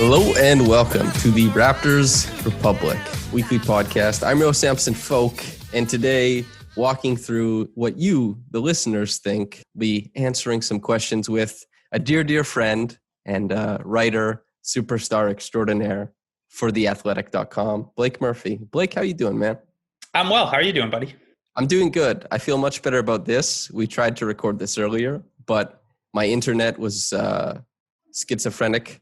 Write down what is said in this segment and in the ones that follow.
Hello and welcome to the Raptors Republic weekly podcast. I'm your Samson Folk, and today, walking through what you, the listeners, think, be answering some questions with a dear friend and writer, superstar extraordinaire for theathletic.com, Blake Murphy. Blake, how you doing, man? I'm well. How are you doing, buddy? I'm doing good. I feel much better about this. We tried to record this earlier, but my internet was schizophrenic.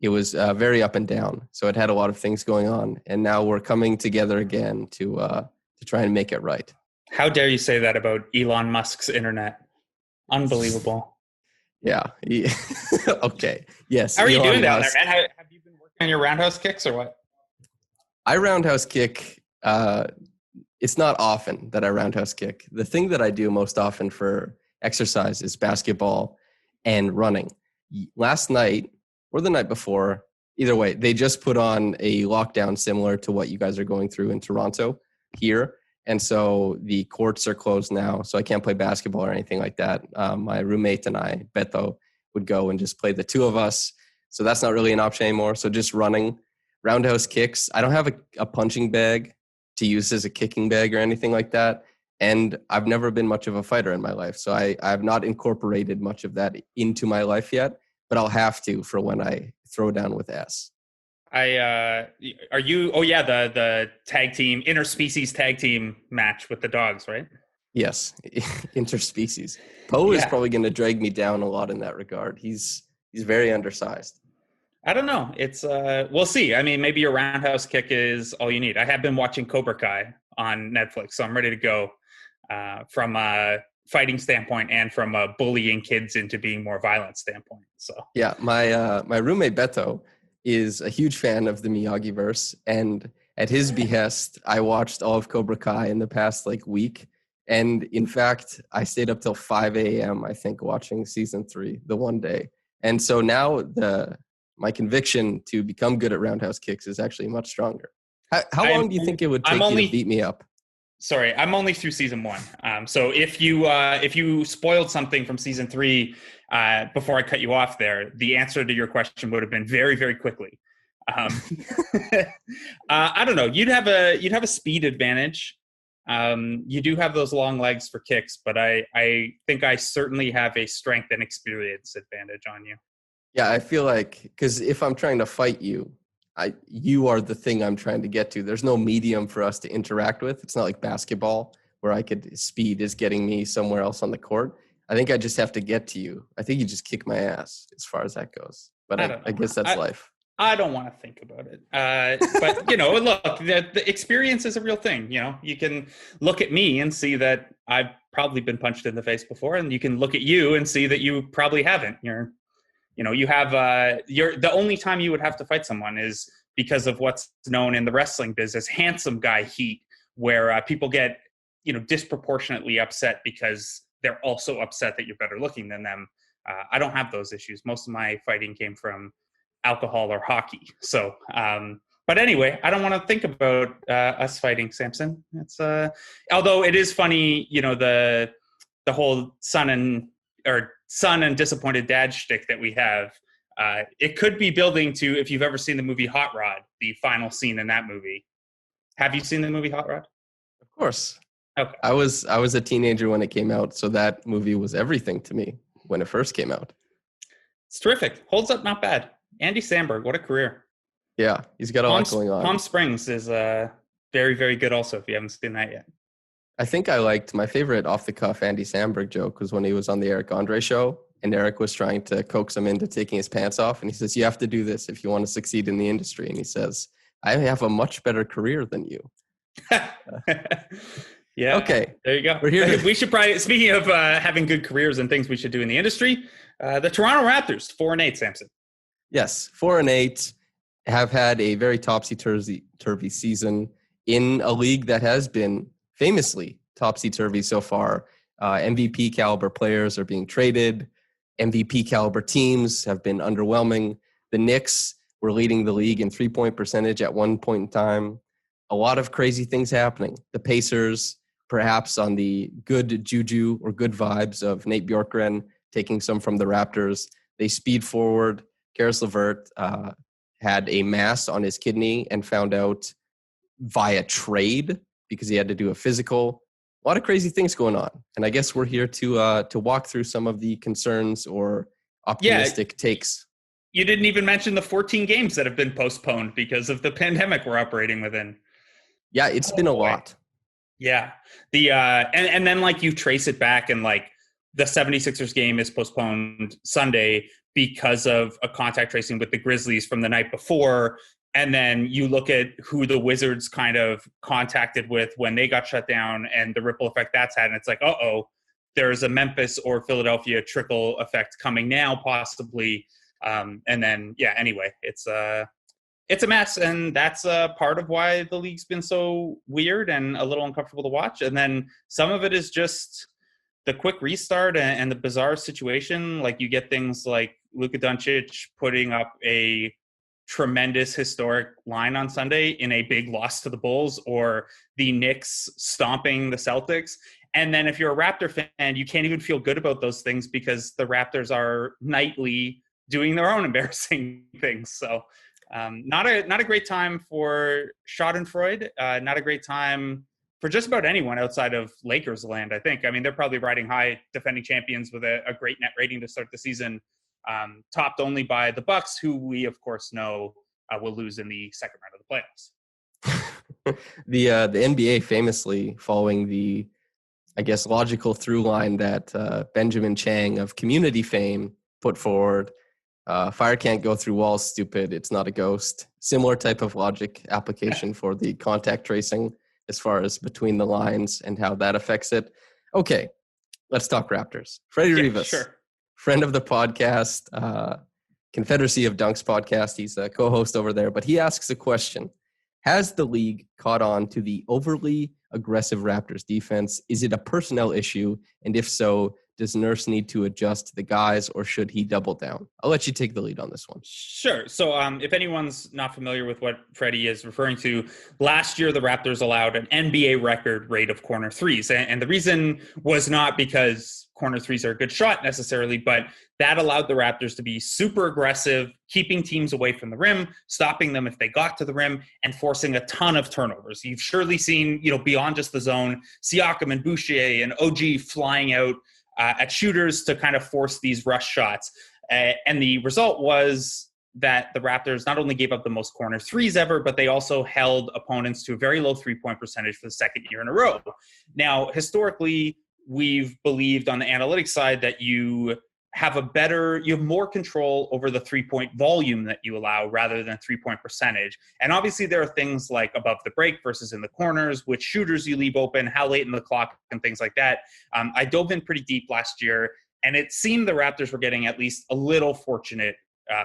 It was very up and down, so it had a lot of things going on, and now we're coming together again to try and make it right. How dare you say that about Elon Musk's internet? Unbelievable. Yeah. Okay. Yes. How are you Elon doing down Musk. there, man? Have you been working on your roundhouse kicks or what? I roundhouse kick. It's not often that I roundhouse kick. The thing that I do most often for exercise is basketball and running. Last night or the night before, either way, they just put on a lockdown similar to what you guys are going through in Toronto here. And so the courts are closed now, so I can't play basketball or anything like that. My roommate and I, Beto, would go and just play the two of us. So that's not really an option anymore. So just running, roundhouse kicks. I don't have a punching bag to use as a kicking bag or anything like that. And I've never been much of a fighter in my life. So I've not incorporated much of that into my life yet, but I'll have to for when I throw down with S. Are you? Oh yeah, the tag team, interspecies tag team match with the dogs, right? Yes, interspecies. Poe is probably going to drag me down a lot in that regard. He's very undersized. I don't know. It's we'll see. I mean, maybe your roundhouse kick is all you need. I have been watching Cobra Kai on Netflix, so I'm ready to go from a fighting standpoint and from a bullying kids into being more violent standpoint. So yeah, my roommate Beto is a huge fan of the Miyagi-verse, and at his behest, I watched all of Cobra Kai in the past week. And in fact, I stayed up till 5 a.m., I think, watching season 3 the one day. And so now my conviction to become good at roundhouse kicks is actually much stronger. How long do you think it would take you to beat me up? Sorry, I'm only through season 1. So if you spoiled something from season 3 before I cut you off there, the answer to your question would have been very, very quickly. I don't know. You'd have a speed advantage. You do have those long legs for kicks, but I think I certainly have a strength and experience advantage on you. Yeah, I feel like, because if I'm trying to fight you, you are the thing I'm trying to get to. There's no medium for us to interact with. It's not like basketball where speed is getting me somewhere else on the court. I think I just have to get to you. I think you just kick my ass as far as that goes. But I guess that's life. I don't want to think about it. But, look, the experience is a real thing. You can look at me and see that I've probably been punched in the face before, and you can look at you and see that you probably haven't. You have the only time you would have to fight someone is because of what's known in the wrestling business handsome guy heat, where people get disproportionately upset because they're also upset that you're better looking than them. I don't have those issues. Most of my fighting came from alcohol or hockey. So, but anyway, I don't want to think about us fighting, Samson. It's although it is funny, the whole son and disappointed dad shtick that we have. It could be building to, if you've ever seen the movie Hot Rod, the final scene in that movie. Have you seen the movie Hot Rod? Of course. Okay. I was a teenager when it came out, so that movie was everything to me when it first came out. It's terrific. Holds up not bad. Andy Samberg, what a career. Yeah, he's got a lot going on. Palm Springs is very, very good also, if you haven't seen that yet. I think I liked my favorite off-the-cuff Andy Samberg joke was when he was on the Eric Andre show, and Eric was trying to coax him into taking his pants off, and he says, you have to do this if you want to succeed in the industry. And he says, I have a much better career than you. Yeah. Okay. There you go. We're here. We should probably, speaking of having good careers and things we should do in the industry, the Toronto Raptors, 4-8, Samson. Yes, 4-8, have had a very topsy-turvy season in a league that has been famously topsy-turvy so far. MVP caliber players are being traded. MVP caliber teams have been underwhelming. The Knicks were leading the league in three-point percentage at one point in time. A lot of crazy things happening. The Pacers, perhaps on the good juju or good vibes of Nate Bjorkgren, taking some from the Raptors. They speed forward. Karis LeVert had a mass on his kidney and found out via trade because he had to do a physical. A lot of crazy things going on. And I guess we're here to walk through some of the concerns or optimistic takes. You didn't even mention the 14 games that have been postponed because of the pandemic we're operating within. Yeah, it's been a lot. Yeah. And then like you trace it back and like the 76ers game is postponed Sunday because of a contact tracing with the Grizzlies from the night before. And then you look at who the Wizards kind of contacted with when they got shut down and the ripple effect that's had. And it's like, there's a Memphis or Philadelphia trickle effect coming now, possibly. And then, anyway, it's a mess. And that's part of why the league's been so weird and a little uncomfortable to watch. And then some of it is just the quick restart and the bizarre situation. Like you get things like Luka Doncic putting up a tremendous historic line on Sunday in a big loss to the Bulls, or the Knicks stomping the Celtics. And then if you're a Raptor fan, you can't even feel good about those things because the Raptors are nightly doing their own embarrassing things. So not a great time for Schadenfreude, not a great time for just about anyone outside of Lakers land, I think. I mean, they're probably riding high, defending champions with a great net rating to start the season, topped only by the Bucks, who we, of course, know will lose in the second round of the playoffs. The NBA famously following the, I guess, logical through line that Benjamin Chang of Community fame put forward. Fire can't go through walls, stupid. It's not a ghost. Similar type of logic application for the contact tracing as far as between the lines and how that affects it. Okay, let's talk Raptors. Freddie Rivas, sure. Friend of the podcast, Confederacy of Dunks podcast. He's a co-host over there, but he asks a question. Has the league caught on to the overly aggressive Raptors defense? Is it a personnel issue? And if so, does Nurse need to adjust the guys, or should he double down? I'll let you take the lead on this one. Sure. So if anyone's not familiar with what Freddie is referring to, last year the Raptors allowed an NBA record rate of corner threes. And the reason was not because corner threes are a good shot necessarily, but that allowed the Raptors to be super aggressive, keeping teams away from the rim, stopping them if they got to the rim, and forcing a ton of turnovers. You've surely seen, beyond just the zone, Siakam and Boucher and OG flying out at shooters to kind of force these rush shots. And the result was that the Raptors not only gave up the most corner threes ever, but they also held opponents to a very low three-point percentage for the second year in a row. Now, historically, we've believed on the analytics side that you have more control over the three-point volume that you allow rather than three-point percentage. And obviously there are things like above the break versus in the corners, which shooters you leave open, how late in the clock, and things like that. I dove in pretty deep last year, and it seemed the Raptors were getting at least a little fortunate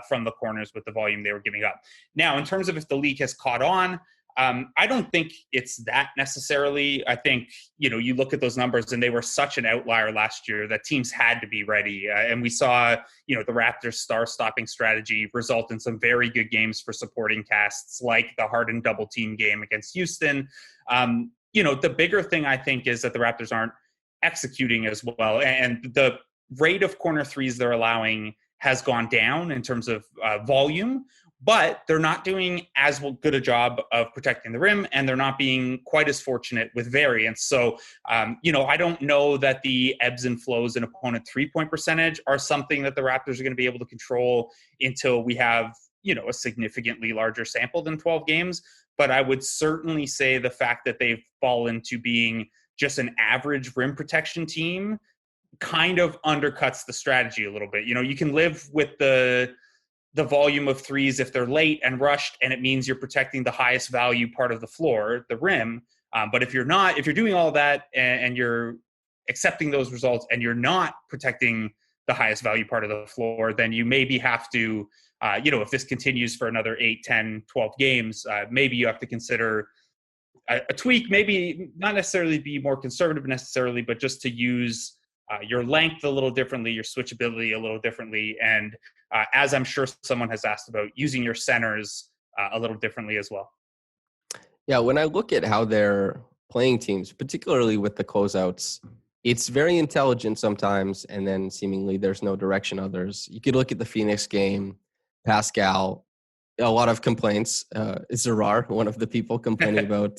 from the corners with the volume they were giving up. Now, in terms of if the league has caught on, I don't think it's that necessarily. I think, you look at those numbers and they were such an outlier last year that teams had to be ready. And we saw, the Raptors star-stopping strategy result in some very good games for supporting casts, like the Harden double team game against Houston. The bigger thing I think is that the Raptors aren't executing as well. And the rate of corner threes they're allowing has gone down in terms of volume, but they're not doing as good a job of protecting the rim, and they're not being quite as fortunate with variance. So, I don't know that the ebbs and flows in opponent three-point percentage are something that the Raptors are going to be able to control until we have, a significantly larger sample than 12 games. But I would certainly say the fact that they've fallen to being just an average rim protection team kind of undercuts the strategy a little bit. You can live with the volume of threes if they're late and rushed, and it means you're protecting the highest value part of the floor, the rim. But if you're doing all that and you're accepting those results and you're not protecting the highest value part of the floor, then you maybe have to, if this continues for another 8, 10, 12 games, maybe you have to consider a tweak, maybe not necessarily be more conservative necessarily, but just to use your length a little differently, your switchability a little differently, and as I'm sure someone has asked about, using your centers a little differently as well. Yeah, when I look at how they're playing teams, particularly with the closeouts, it's very intelligent sometimes, and then seemingly there's no direction others. You could look at the Phoenix game. Pascal a lot of complaints. Zarar, one of the people complaining about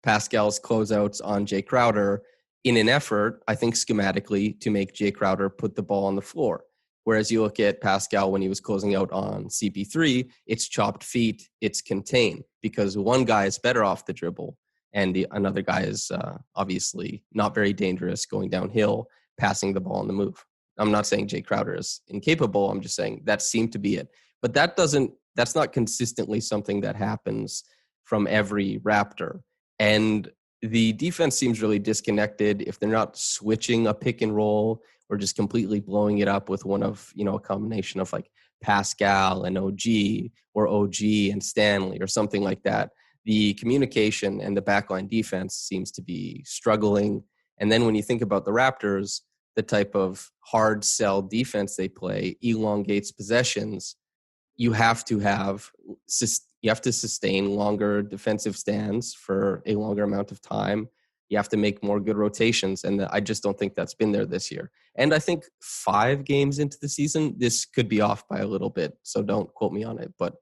Pascal's closeouts on Jay Crowder in an effort, I think schematically, to make Jay Crowder put the ball on the floor. Whereas you look at Pascal when he was closing out on CP3, it's chopped feet, it's contained, because one guy is better off the dribble and another guy is obviously not very dangerous going downhill, passing the ball on the move. I'm not saying Jay Crowder is incapable. I'm just saying that seemed to be it. But that's not consistently something that happens from every Raptor. And the defense seems really disconnected if they're not switching a pick and roll or just completely blowing it up with one of, a combination of like Pascal and OG or OG and Stanley or something like that. The communication and the backline defense seems to be struggling. And then when you think about the Raptors, the type of hard sell defense they play elongates possessions. You have to sustain longer defensive stands for a longer amount of time. You have to make more good rotations, and I just don't think that's been there this year. And I think 5 games into the season, this could be off by a little bit, so don't quote me on it, but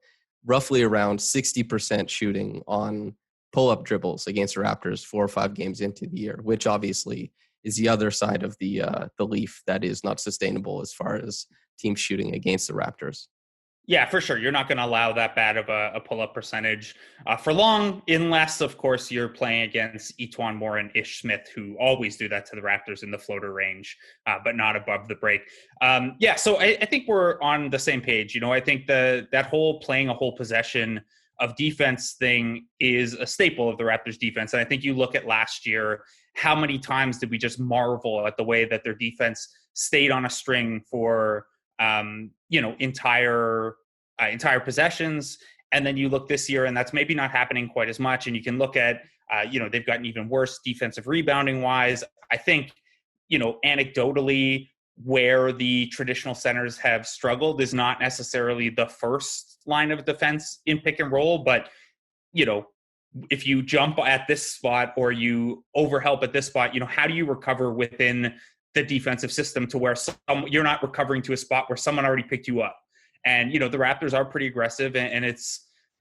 roughly around 60% shooting on pull-up dribbles against the Raptors 4 or 5 games into the year, which obviously is the other side of the leaf that is not sustainable as far as teams shooting against the Raptors. Yeah, for sure. You're not going to allow that bad of a pull-up percentage for long, unless, of course, you're playing against Etuan Moore and Ish Smith, who always do that to the Raptors in the floater range, but not above the break. So I think we're on the same page. I think that whole playing a whole possession of defense thing is a staple of the Raptors defense. And I think you look at last year, how many times did we just marvel at the way that their defense stayed on a string for entire possessions. And then you look this year and that's maybe not happening quite as much. And you can look at, they've gotten even worse defensive rebounding wise. I think, anecdotally, where the traditional centers have struggled is not necessarily the first line of defense in pick and roll, but, if you jump at this spot or you overhelp at this spot, how do you recover within the defensive system to where you're not recovering to a spot where someone already picked you up? And, the Raptors are pretty aggressive and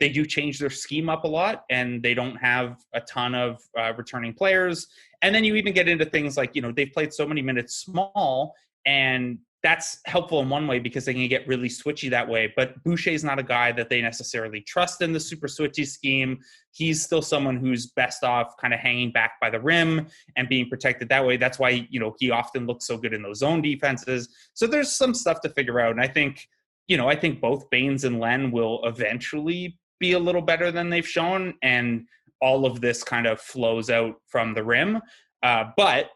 they do change their scheme up a lot and they don't have a ton of returning players. And then you even get into things like, they've played so many minutes small, and that's helpful in one way because they can get really switchy that way. But Boucher's not a guy that they necessarily trust in the super switchy scheme. He's still someone who's best off kind of hanging back by the rim and being protected that way. That's why, he often looks so good in those zone defenses. So there's some stuff to figure out. And I think both Baines and Len will eventually be a little better than they've shown. And all of this kind of flows out from the rim. But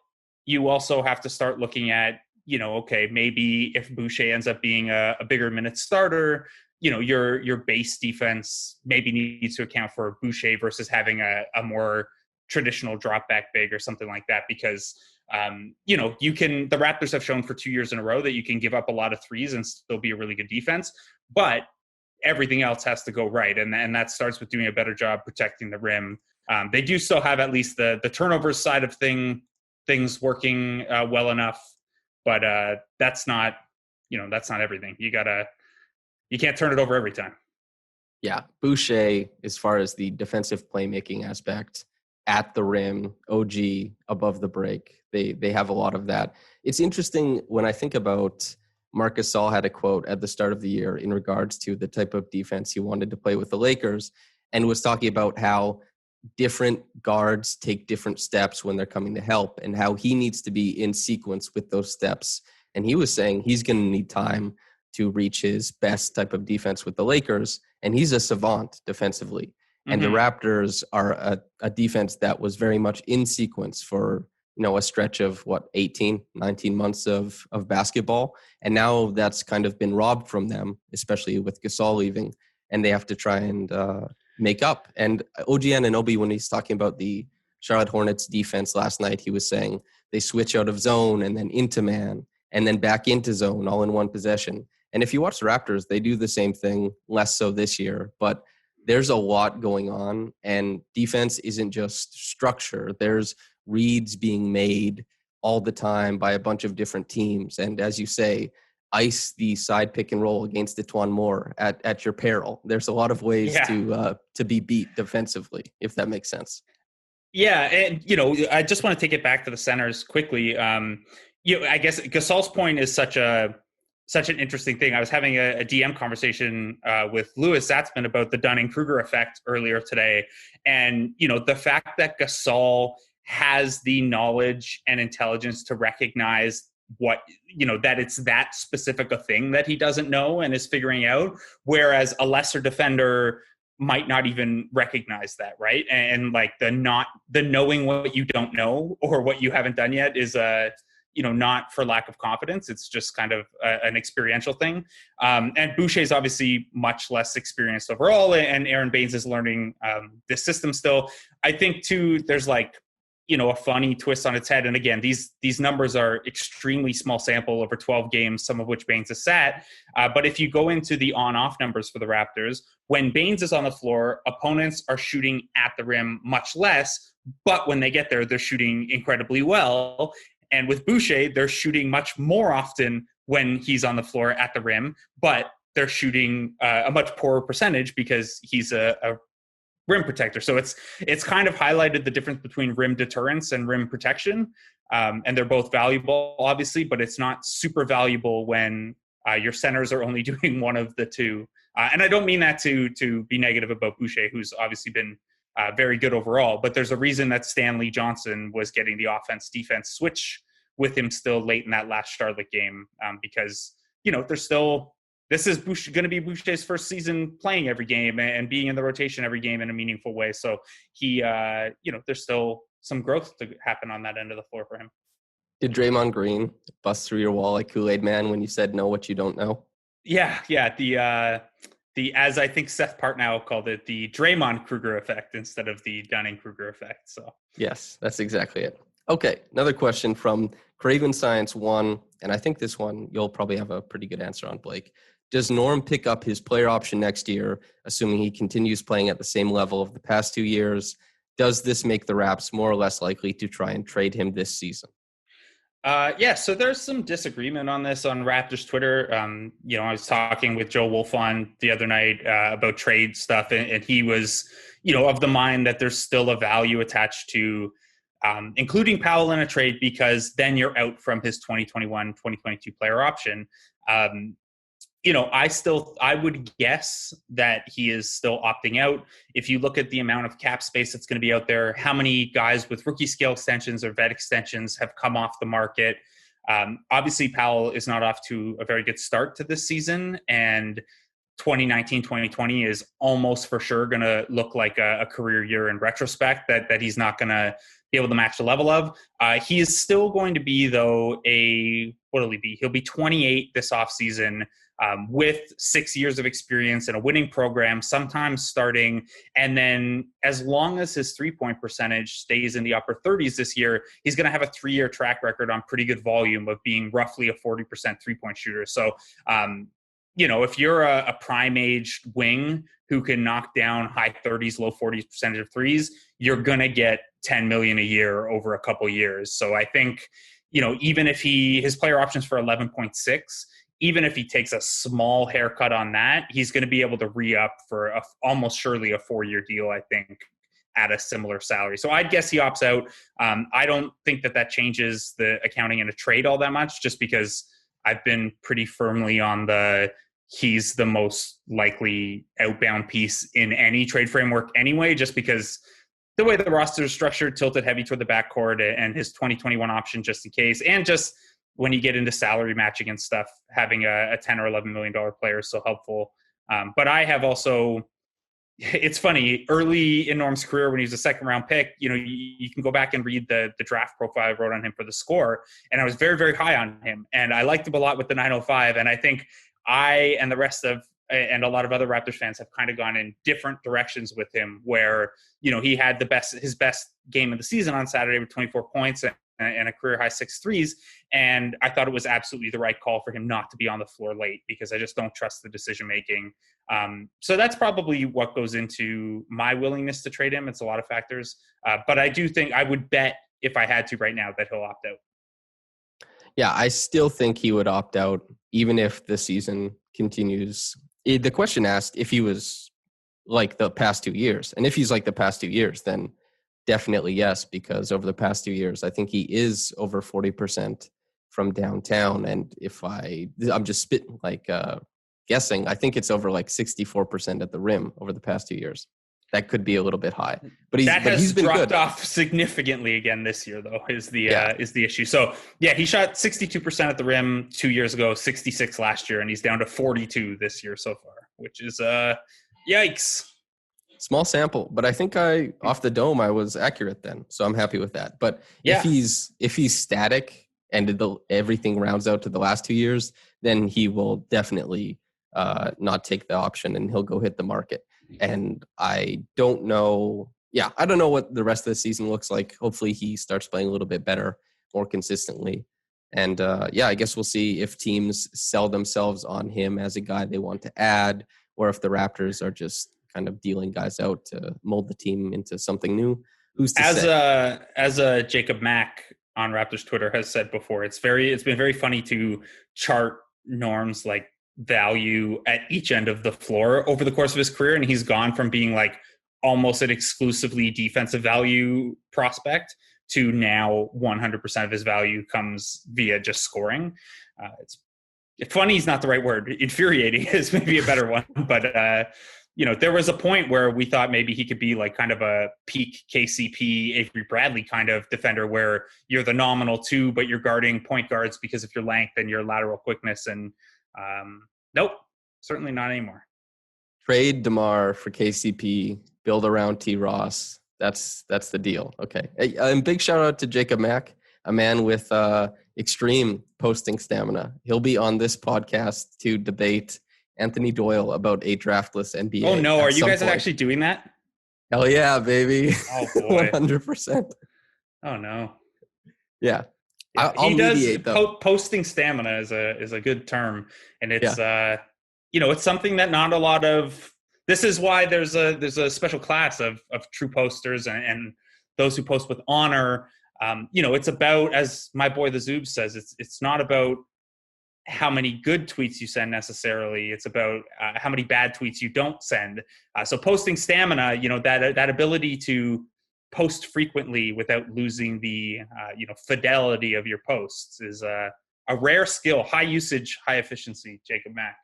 you also have to start looking at, okay, maybe if Boucher ends up being a bigger minute starter, your base defense maybe needs to account for Boucher versus having a more traditional drop back big or something like that. Because, the Raptors have shown for 2 years in a row that you can give up a lot of threes and still be a really good defense, but everything else has to go right. And that starts with doing a better job protecting the rim. They do still have at least the turnovers side of things working well enough. But that's not everything. You can't turn it over every time. Yeah, Boucher, as far as the defensive playmaking aspect, at the rim, OG, above the break, they have a lot of that. It's interesting when I think about Marc Gasol had a quote at the start of the year in regards to the type of defense he wanted to play with the Lakers, and was talking about how different guards take different steps when they're coming to help and how he needs to be in sequence with those steps. And he was saying he's going to need time to reach his best type of defense with the Lakers. And he's a savant defensively. And the Raptors are a defense that was very much in sequence for, a stretch of 18, 19 months of basketball. And now that's kind of been robbed from them, especially with Gasol leaving, and they have to try and make up. And OG Anunoby, when he's talking about the Charlotte Hornets defense last night, he was saying they switch out of zone and then into man and then back into zone all in one possession. And if you watch the Raptors, they do the same thing, less so this year, but there's a lot going on, and defense isn't just structure. There's reads being made all the time by a bunch of different teams. And as you say, ice the side pick and roll against Etwan Moore at your peril. There's a lot of ways to be beat defensively, if that makes sense. Yeah, and I just want to take it back to the centers quickly. I guess Gasol's point is such an interesting thing. I was having a DM conversation with Louis Zatzman about the Dunning-Kruger effect earlier today, and the fact that Gasol has the knowledge and intelligence to recognize that it's that specific a thing that he doesn't know and is figuring out, whereas a lesser defender might not even recognize that, right? And like the knowing what you don't know or what you haven't done yet is not for lack of confidence. It's just kind of an experiential thing. And Boucher is obviously much less experienced overall, and Aaron Baines is learning this system still. I think too, there's a funny twist on its head. And again, these numbers are extremely small sample over 12 games, some of which Baines has sat. But if you go into the on-off numbers for the Raptors, when Baines is on the floor, opponents are shooting at the rim much less, but when they get there, they're shooting incredibly well. And with Boucher, they're shooting much more often when he's on the floor at the rim, but they're shooting a much poorer percentage because he's a rim protector. So it's kind of highlighted the difference between rim deterrence and rim protection. And they're both valuable, obviously, but it's not super valuable when your centers are only doing one of the two. And I don't mean that to be negative about Boucher, who's obviously been very good overall, but there's a reason that Stanley Johnson was getting the offense-defense switch with him still late in that last Charlotte game because, there's still – this is going to be Boucher's first season playing every game and being in the rotation every game in a meaningful way. So he, there's still some growth to happen on that end of the floor for him. Did Draymond Green bust through your wall like Kool-Aid Man when you said know what you don't know? Yeah. The as I think Seth Partnow called it, the Draymond Kruger effect instead of the Dunning-Kruger effect. So yes, that's exactly it. Okay, another question from Craven Science 1, and I think this one you'll probably have a pretty good answer on, Blake. Does Norm pick up his player option next year, assuming he continues playing at the same level of the past 2 years? Does this make the Raps more or less likely to try and trade him this season? So there's some disagreement on this on Raptors Twitter. I was talking with Joe Wolfon the other night about trade stuff, and he was, of the mind that there's still a value attached to including Powell in a trade because then you're out from his 2021-2022 player option. I would guess that he is still opting out. If you look at the amount of cap space that's going to be out there, how many guys with rookie scale extensions or vet extensions have come off the market? Obviously, Powell is not off to a very good start to this season, and 2019-2020 is almost for sure going to look like a career year in retrospect that he's not going to be able to match the level of. He is still going to be, though, what will he be? He'll be 28 this offseason. With 6 years of experience in a winning program, sometimes starting. And then as long as his three-point percentage stays in the upper 30s this year, he's going to have a 3-year track record on pretty good volume of being roughly a 40% three-point shooter. So, if you're a prime-age wing who can knock down high 30s, low 40s percentage of threes, you're going to get $10 million a year over a couple years. So I think, even if his player options for 11.6, even if he takes a small haircut on that, he's going to be able to re-up for almost surely a 4-year deal, I think, at a similar salary. So I'd guess he opts out. I don't think that changes the accounting in a trade all that much, just because I've been pretty firmly on he's the most likely outbound piece in any trade framework anyway, just because the way the roster is structured, tilted heavy toward the backcourt, and his 2021 option just in case, and just when you get into salary matching and stuff, having a $10 or $11 million player is so helpful. But I have also, it's funny, early in Norm's career when he was a second round pick, you can go back and read the draft profile I wrote on him for the Score. And I was very, very high on him. And I liked him a lot with the 905. And I think I and the rest of, and a lot of other Raptors fans have kind of gone in different directions with him where, he had his best game of the season on Saturday with 24 points and a career high 6 threes. And I thought it was absolutely the right call for him not to be on the floor late because I just don't trust the decision-making. So that's probably what goes into my willingness to trade him. It's a lot of factors. But I do think I would bet if I had to right now that he'll opt out. Yeah, I still think he would opt out. even if the season continues. The question asked if he was like the past 2 years. And if he's like the past 2 years, then definitely yes, because over the past 2 years, I think he is over 40% from downtown. And if I'm just spitting guessing, I think it's over like 64% at the rim over the past 2 years. That could be a little bit high, but he's been dropped good. off significantly again this year, though. Is the issue? So yeah, he shot 62% at the rim 2 years ago, 66 last year, and he's down to 42 this year so far, which is yikes. Small sample, but I think off the dome I was accurate then, so I'm happy with that. But if he's static and everything rounds out to the last 2 years, then he will definitely not take the option and he'll go hit the market. And I don't know. Yeah, I don't know what the rest of the season looks like. Hopefully he starts playing a little bit better, more consistently. And I guess we'll see if teams sell themselves on him as a guy they want to add, or if the Raptors are just kind of dealing guys out to mold the team into something new. Who's to say? As Jacob Mack on Raptors Twitter has said before, it's been very funny to chart Norm's like value at each end of the floor over the course of his career, and he's gone from being like almost an exclusively defensive value prospect to now 100% of his value comes via just scoring. It's funny is not the right word. Infuriating is maybe a better one, but there was a point where we thought maybe he could be like kind of a peak KCP, Avery Bradley kind of defender where you're the nominal 2, but you're guarding point guards because of your length and your lateral quickness. And nope, certainly not anymore. Trade DeMar for KCP, build around T. Ross. That's the deal. Okay. And big shout out to Jacob Mack, a man with extreme posting stamina. He'll be on this podcast to debate Anthony Doyle about a draftless NBA. Oh no, are you guys actually doing that? Hell yeah, baby. Oh boy. 100%. Oh no. Yeah. I'll mediate though. Posting stamina is a good term, and it's it's something that not a lot of. This is why there's a special class of true posters and those who post with honor. It's about, as my boy the Zoobs says, it's not about how many good tweets you send necessarily. It's about how many bad tweets you don't send. So posting stamina, that ability to post frequently without losing the fidelity of your posts is a rare skill. High usage, high efficiency. Jacob Mack.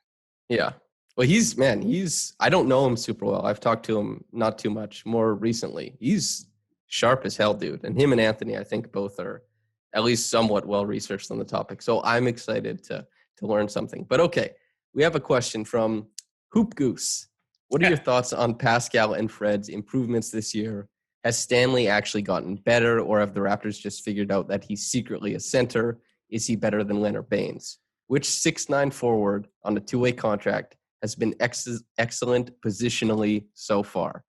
Yeah. Well, I don't know him super well. I've talked to him not too much more recently. He's sharp as hell, dude. And him and Anthony, I think both are at least somewhat well researched on the topic. So I'm excited to learn something. But okay, we have a question from Hoop Goose. What are your thoughts on Pascal and Fred's improvements this year? Has Stanley actually gotten better, or have the Raptors just figured out that he's secretly a center? Is he better than Leonard Baines? Which 6'9" forward on a two-way contract has been excellent positionally so far?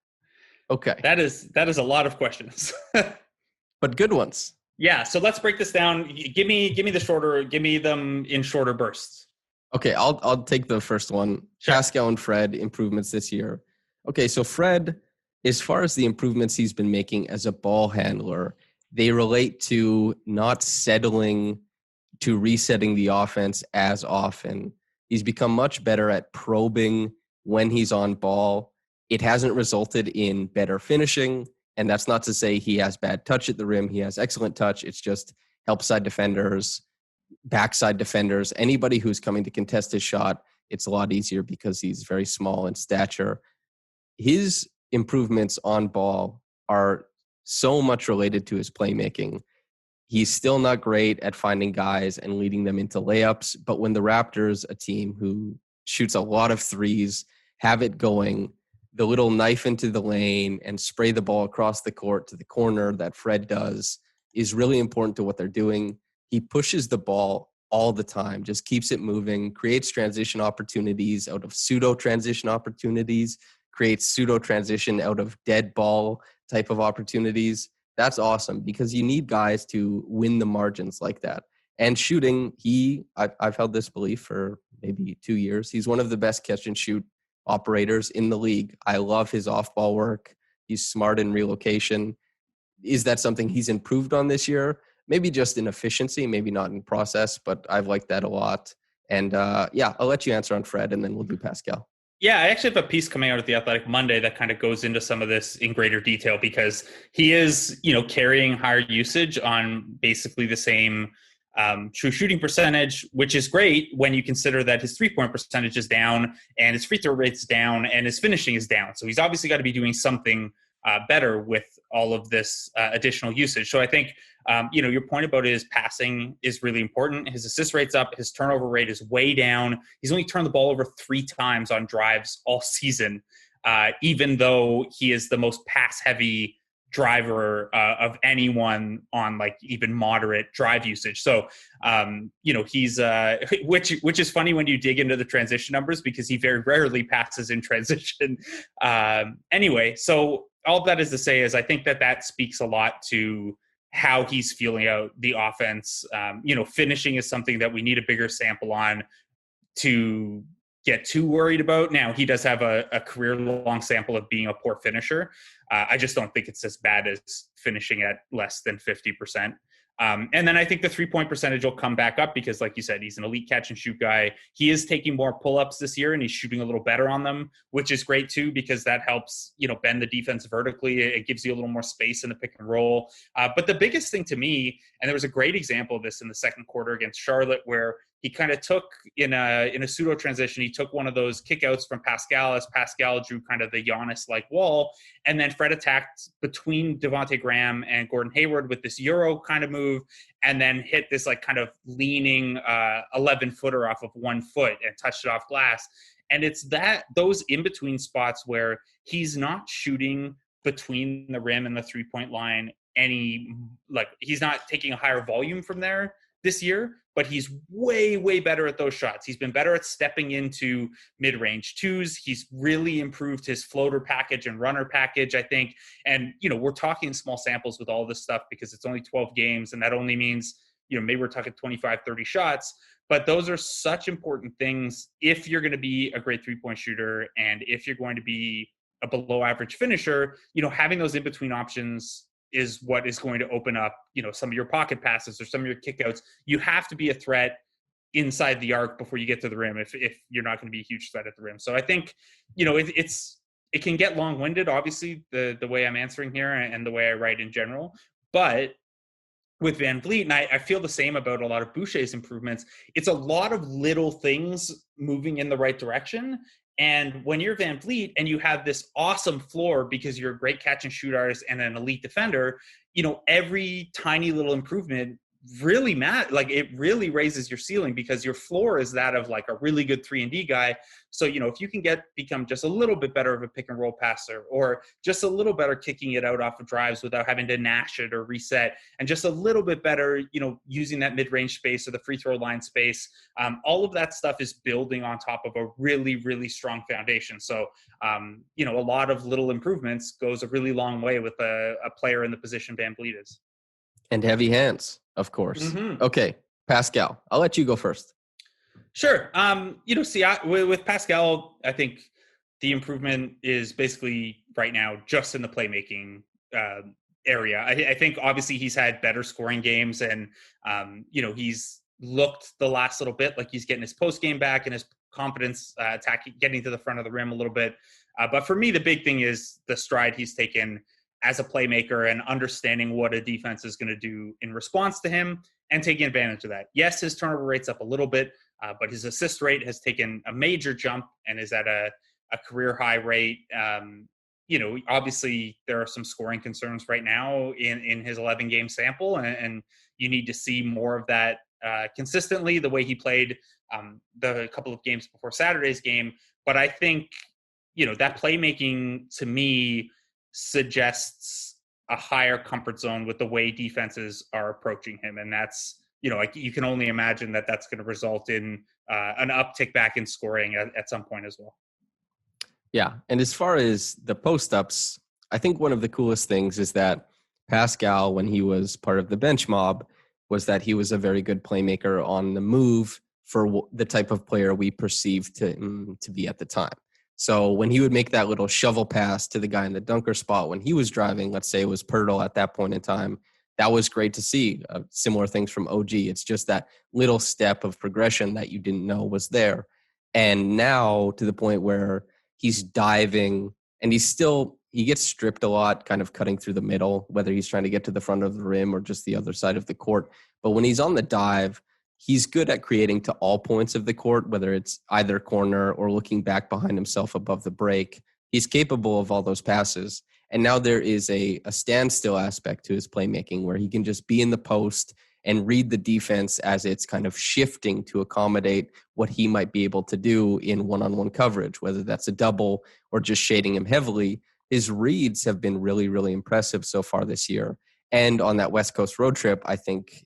Okay. That is a lot of questions. But good ones. Yeah, so let's break this down. Give me them in shorter bursts. Okay, I'll take the first one. Sure. Pascal and Fred improvements this year. Okay, so Fred, as far as the improvements he's been making as a ball handler, they relate to not settling to resetting the offense as often. He's become much better at probing when he's on ball. It hasn't resulted in better finishing, and that's not to say he has bad touch at the rim. He has excellent touch. It's just help side defenders, backside defenders, anybody who's coming to contest his shot, it's a lot easier because he's very small in stature. His improvements on ball are so much related to his playmaking. He's still not great at finding guys and leading them into layups, but when the Raptors, a team who shoots a lot of threes, have it going, the little knife into the lane and spray the ball across the court to the corner that Fred does is really important to what they're doing. He pushes the ball all the time, just keeps it moving, creates transition opportunities out of pseudo-transition opportunities, creates pseudo-transition out of dead ball type of opportunities. That's awesome because you need guys to win the margins like that. And shooting, I've held this belief for maybe 2 years. He's one of the best catch and shoot operators in the league. I love his off-ball work. He's smart in relocation. Is that something he's improved on this year? Maybe just in efficiency, maybe not in process, but I've liked that a lot. And I'll let you answer on Fred, and then we'll do Pascal. Yeah, I actually have a piece coming out at the Athletic Monday that kind of goes into some of this in greater detail, because he is, carrying higher usage on basically the same true shooting percentage, which is great when you consider that his 3-point percentage is down and his free throw rate's down and his finishing is down. So he's obviously got to be doing something better with all of this additional usage. So I think, your point about his passing is really important. His assist rate's up. His turnover rate is way down. He's only turned the ball over 3 times on drives all season, even though he is the most pass-heavy driver of anyone on like even moderate drive usage. So, he's which is funny when you dig into the transition numbers, because he very rarely passes in transition. Anyway, so all that is to say is I think that speaks a lot to how he's feeling out the offense. Finishing is something that we need a bigger sample on to get too worried about. Now, he does have a career-long sample of being a poor finisher. I just don't think it's as bad as finishing at less than 50%. And then I think the 3-point percentage will come back up because, like you said, he's an elite catch and shoot guy. He is taking more pull-ups this year, and he's shooting a little better on them, which is great too, because that helps, bend the defense vertically. It gives you a little more space in the pick and roll. But the biggest thing to me, and there was a great example of this in the second quarter against Charlotte, where he kind of took in a pseudo transition, he took one of those kickouts from Pascal as Pascal drew kind of the Giannis-like wall. And then Fred attacked between Devontae Graham and Gordon Hayward with this Euro kind of move, and then hit this like kind of leaning 11-footer off of 1 foot and touched it off glass. And it's those in-between spots where he's not shooting between the rim and the 3-point line he's not taking a higher volume from there this year, but he's way, way better at those shots. He's been better at stepping into mid-range twos. He's really improved his floater package and runner package, I think. And, we're talking small samples with all this stuff because it's only 12 games, and that only means, maybe we're talking 25, 30 shots. But those are such important things if you're going to be a great 3-point shooter and if you're going to be a below-average finisher. Having those in-between options is what is going to open up, some of your pocket passes or some of your kickouts. You have to be a threat inside the arc before you get to the rim if you're not going to be a huge threat at the rim. So I think, it can get long-winded, obviously, the way I'm answering here and the way I write in general. But with Van Vliet, and I feel the same about a lot of Boucher's improvements, it's a lot of little things moving in the right direction. And when you're Van Vliet and you have this awesome floor because you're a great catch and shoot artist and an elite defender, every tiny little improvement really matters. Like, it really raises your ceiling because your floor is that of like a really good 3-and-D guy. So, if you can become just a little bit better of a pick and roll passer, or just a little better kicking it out off of drives without having to nash it or reset, and just a little bit better, using that mid-range space or the free throw line space, all of that stuff is building on top of a really, really strong foundation. So, a lot of little improvements goes a really long way with a player in the position Van Vliet is. And heavy hands, of course. Mm-hmm. Okay, Pascal, I'll let you go first. Sure. With Pascal, I think the improvement is basically right now just in the playmaking area. I think obviously he's had better scoring games, and he's looked the last little bit like he's getting his post game back and his confidence attacking, getting to the front of the rim a little bit. But for me, the big thing is the stride he's taken as a playmaker and understanding what a defense is going to do in response to him and taking advantage of that. Yes, his turnover rate's up a little bit, but his assist rate has taken a major jump and is at a career high rate. Obviously there are some scoring concerns right now in his 11-game sample, and you need to see more of that consistently the way he played the couple of games before Saturday's game. But I think, that playmaking to me suggests a higher comfort zone with the way defenses are approaching him. And that's, you can only imagine that that's going to result in an uptick back in scoring at some point as well. Yeah. And as far as the post-ups, I think one of the coolest things is that Pascal, when he was part of the bench mob, was that he was a very good playmaker on the move for the type of player we perceived to be at the time. So when he would make that little shovel pass to the guy in the dunker spot when he was driving, let's say it was Pirtle at that point in time, that was great to see. Similar things from OG. It's just that little step of progression that you didn't know was there. And now to the point where he's diving and he gets stripped a lot, kind of cutting through the middle, whether he's trying to get to the front of the rim or just the other side of the court. But when he's on the dive, he's good at creating to all points of the court, whether it's either corner or looking back behind himself above the break. He's capable of all those passes. And now there is a standstill aspect to his playmaking where he can just be in the post and read the defense as it's kind of shifting to accommodate what he might be able to do in one-on-one coverage, whether that's a double or just shading him heavily. His reads have been really, really impressive so far this year. And on that West Coast road trip, I think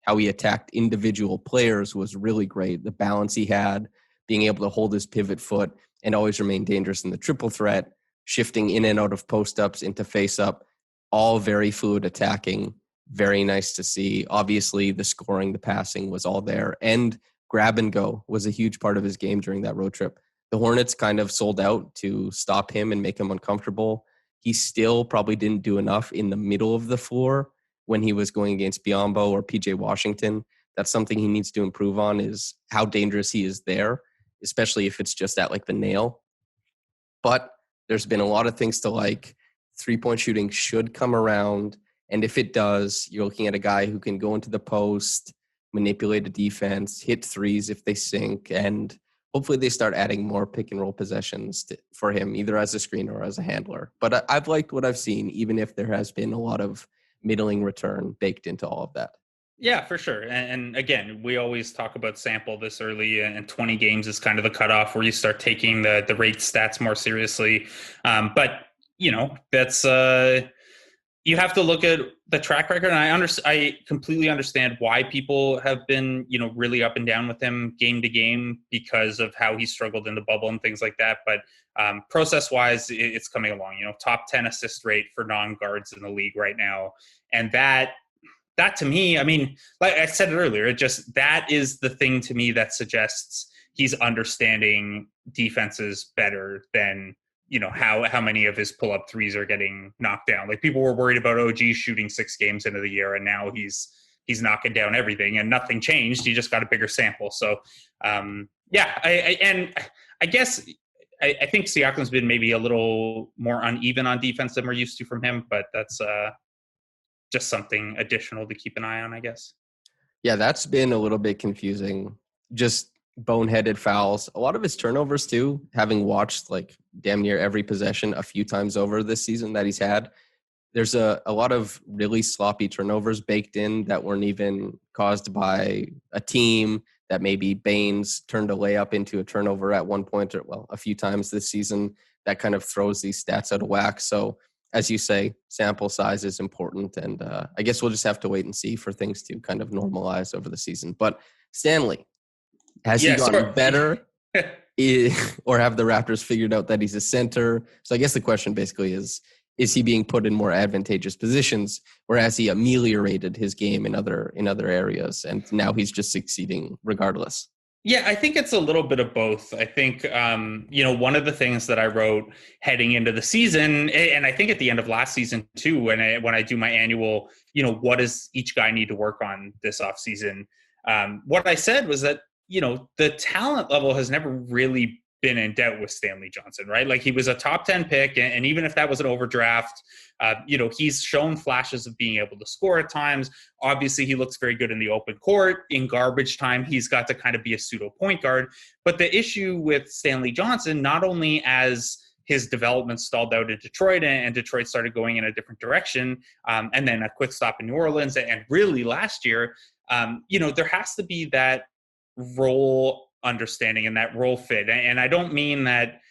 how he attacked individual players was really great. The balance he had, being able to hold his pivot foot and always remain dangerous in the triple threat, shifting in and out of post-ups into face-up, all very fluid attacking. Very nice to see. Obviously, the scoring, the passing was all there. And grab and go was a huge part of his game during that road trip. The Hornets kind of sold out to stop him and make him uncomfortable. He still probably didn't do enough in the middle of the floor when he was going against Biyombo or PJ Washington. That's something he needs to improve on, is how dangerous he is there, especially if it's just at like the nail. But there's been a lot of things to like. 3-point shooting should come around. And if it does, you're looking at a guy who can go into the post, manipulate a defense, hit threes if they sink, and hopefully they start adding more pick and roll possessions for him, either as a screener or as a handler. But I've liked what I've seen, even if there has been a lot of middling return baked into all of that. Yeah, for sure. And again, we always talk about sample this early, and 20 games is kind of the cutoff where you start taking the rate stats more seriously. But, that's you have to look at the track record. And I completely understand why people have been, really up and down with him game to game because of how he struggled in the bubble and things like that. But process-wise, it's coming along. Top 10 assist rate for non-guards in the league right now. And that to me, I mean, like I said it earlier, that is the thing to me that suggests he's understanding defenses better than, how many of his pull-up threes are getting knocked down. Like, people were worried about OG shooting 6 games into the year, and now he's knocking down everything, and nothing changed. He just got a bigger sample. So, I guess I think Siakam's been maybe a little more uneven on defense than we're used to from him, but that's just something additional to keep an eye on, I guess. Yeah, that's been a little bit confusing. Just boneheaded fouls. A lot of his turnovers too, having watched like damn near every possession a few times over this season that he's had. There's a lot of really sloppy turnovers baked in that weren't even caused by a team, that maybe Baines turned a layup into a turnover at one point, or a few times this season. That kind of throws these stats out of whack. So as you say, sample size is important. And I guess we'll just have to wait and see for things to kind of normalize over the season. But Stanley, has he gotten better or have the Raptors figured out that he's a center? So I guess the question basically is he being put in more advantageous positions, or has he ameliorated his game in other areas and now he's just succeeding regardless? Yeah, I think it's a little bit of both. I think, one of the things that I wrote heading into the season, and I think at the end of last season too, when I do my annual, what does each guy need to work on this offseason? What I said was that, the talent level has never really been in doubt with Stanley Johnson, right? Like, he was a top 10 pick, and even if that was an overdraft, he's shown flashes of being able to score at times. Obviously, he looks very good in the open court. In garbage time, he's got to kind of be a pseudo point guard. But the issue with Stanley Johnson, not only as his development stalled out in Detroit and Detroit started going in a different direction, and then a quick stop in New Orleans, and really last year, there has to be that role understanding and that role fit. And I don't mean that,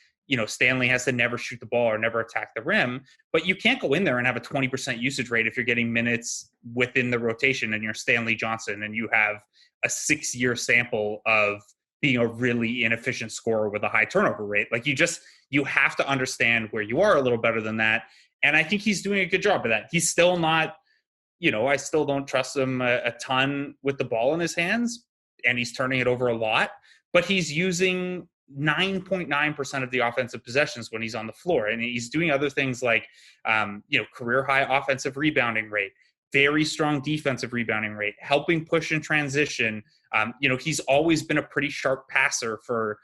Stanley has to never shoot the ball or never attack the rim, but you can't go in there and have a 20% usage rate if you're getting minutes within the rotation and you're Stanley Johnson and you have a 6-year sample of being a really inefficient scorer with a high turnover rate. Like, you have to understand where you are a little better than that. And I think he's doing a good job of that. He's still not, I still don't trust him a ton with the ball in his hands, and he's turning it over a lot, but he's using 9.9% of the offensive possessions when he's on the floor. And he's doing other things like, career high offensive rebounding rate, very strong defensive rebounding rate, helping push in transition. He's always been a pretty sharp passer for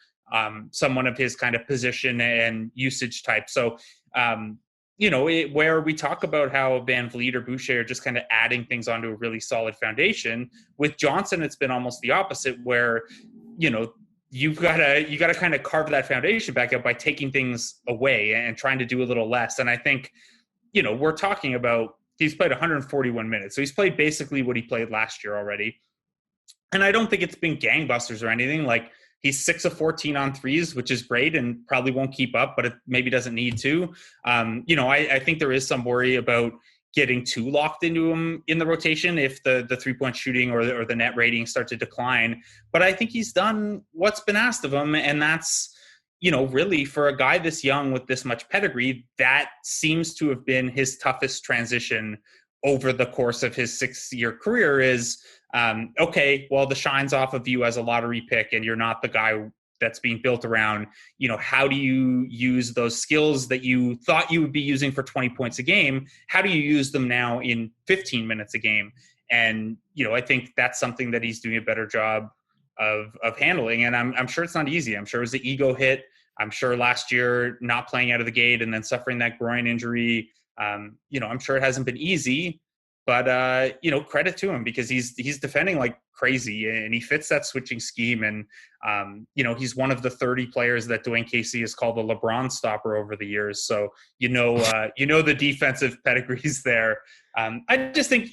someone of his kind of position and usage type. So, where we talk about how Van Vliet or Boucher are just kind of adding things onto a really solid foundation, with Johnson, it's been almost the opposite, where, you gotta kind of carve that foundation back up by taking things away and trying to do a little less. And I think, we're talking about, he's played 141 minutes. So he's played basically what he played last year already. And I don't think it's been gangbusters or anything. Like, he's 6 of 14 on threes, which is great and probably won't keep up, but it maybe doesn't need to. I think there is some worry about getting too locked into him in the rotation if the 3-point shooting or the net rating start to decline. But I think he's done what's been asked of him. And that's, really for a guy this young with this much pedigree, that seems to have been his toughest transition over the course of his 6-year career is, okay, well, the shine's off of you as a lottery pick and you're not the guy that's being built around, how do you use those skills that you thought you would be using for 20 points a game? How do you use them now in 15 minutes a game? And, I think that's something that he's doing a better job of handling. And I'm sure it's not easy. I'm sure it was the ego hit. I'm sure last year not playing out of the gate and then suffering that groin injury, I'm sure it hasn't been easy, but credit to him because he's defending like crazy and he fits that switching scheme. And, he's one of the 30 players that Dwayne Casey has called the LeBron stopper over the years. So, the defensive pedigree's there. I just think,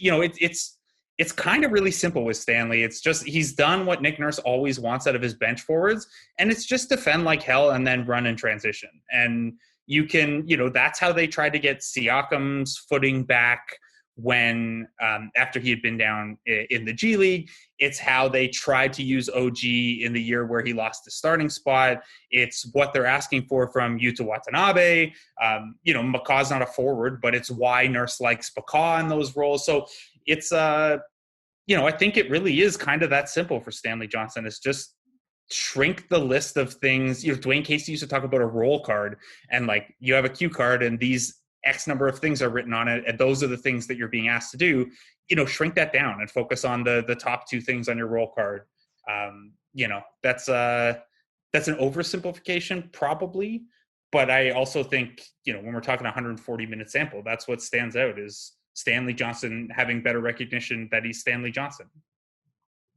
it's kind of really simple with Stanley. It's just he's done what Nick Nurse always wants out of his bench forwards, and it's just defend like hell and then run in transition. And you can, that's how they tried to get Siakam's footing back when after he had been down in the G League. It's how they tried to use OG in the year where he lost his starting spot. It's what they're asking for from Yuta Watanabe. McCaw's not a forward, but it's why Nurse likes McCaw in those roles. So it's, I think it really is kind of that simple for Stanley Johnson. It's just shrink the list of things. Dwayne Casey used to talk about a roll card and like you have a cue card and these X number of things are written on it. And those are the things that you're being asked to do, shrink that down and focus on the top 2 things on your roll card. That's an oversimplification probably, but I also think, when we're talking 140 minute sample, that's what stands out is Stanley Johnson having better recognition that he's Stanley Johnson.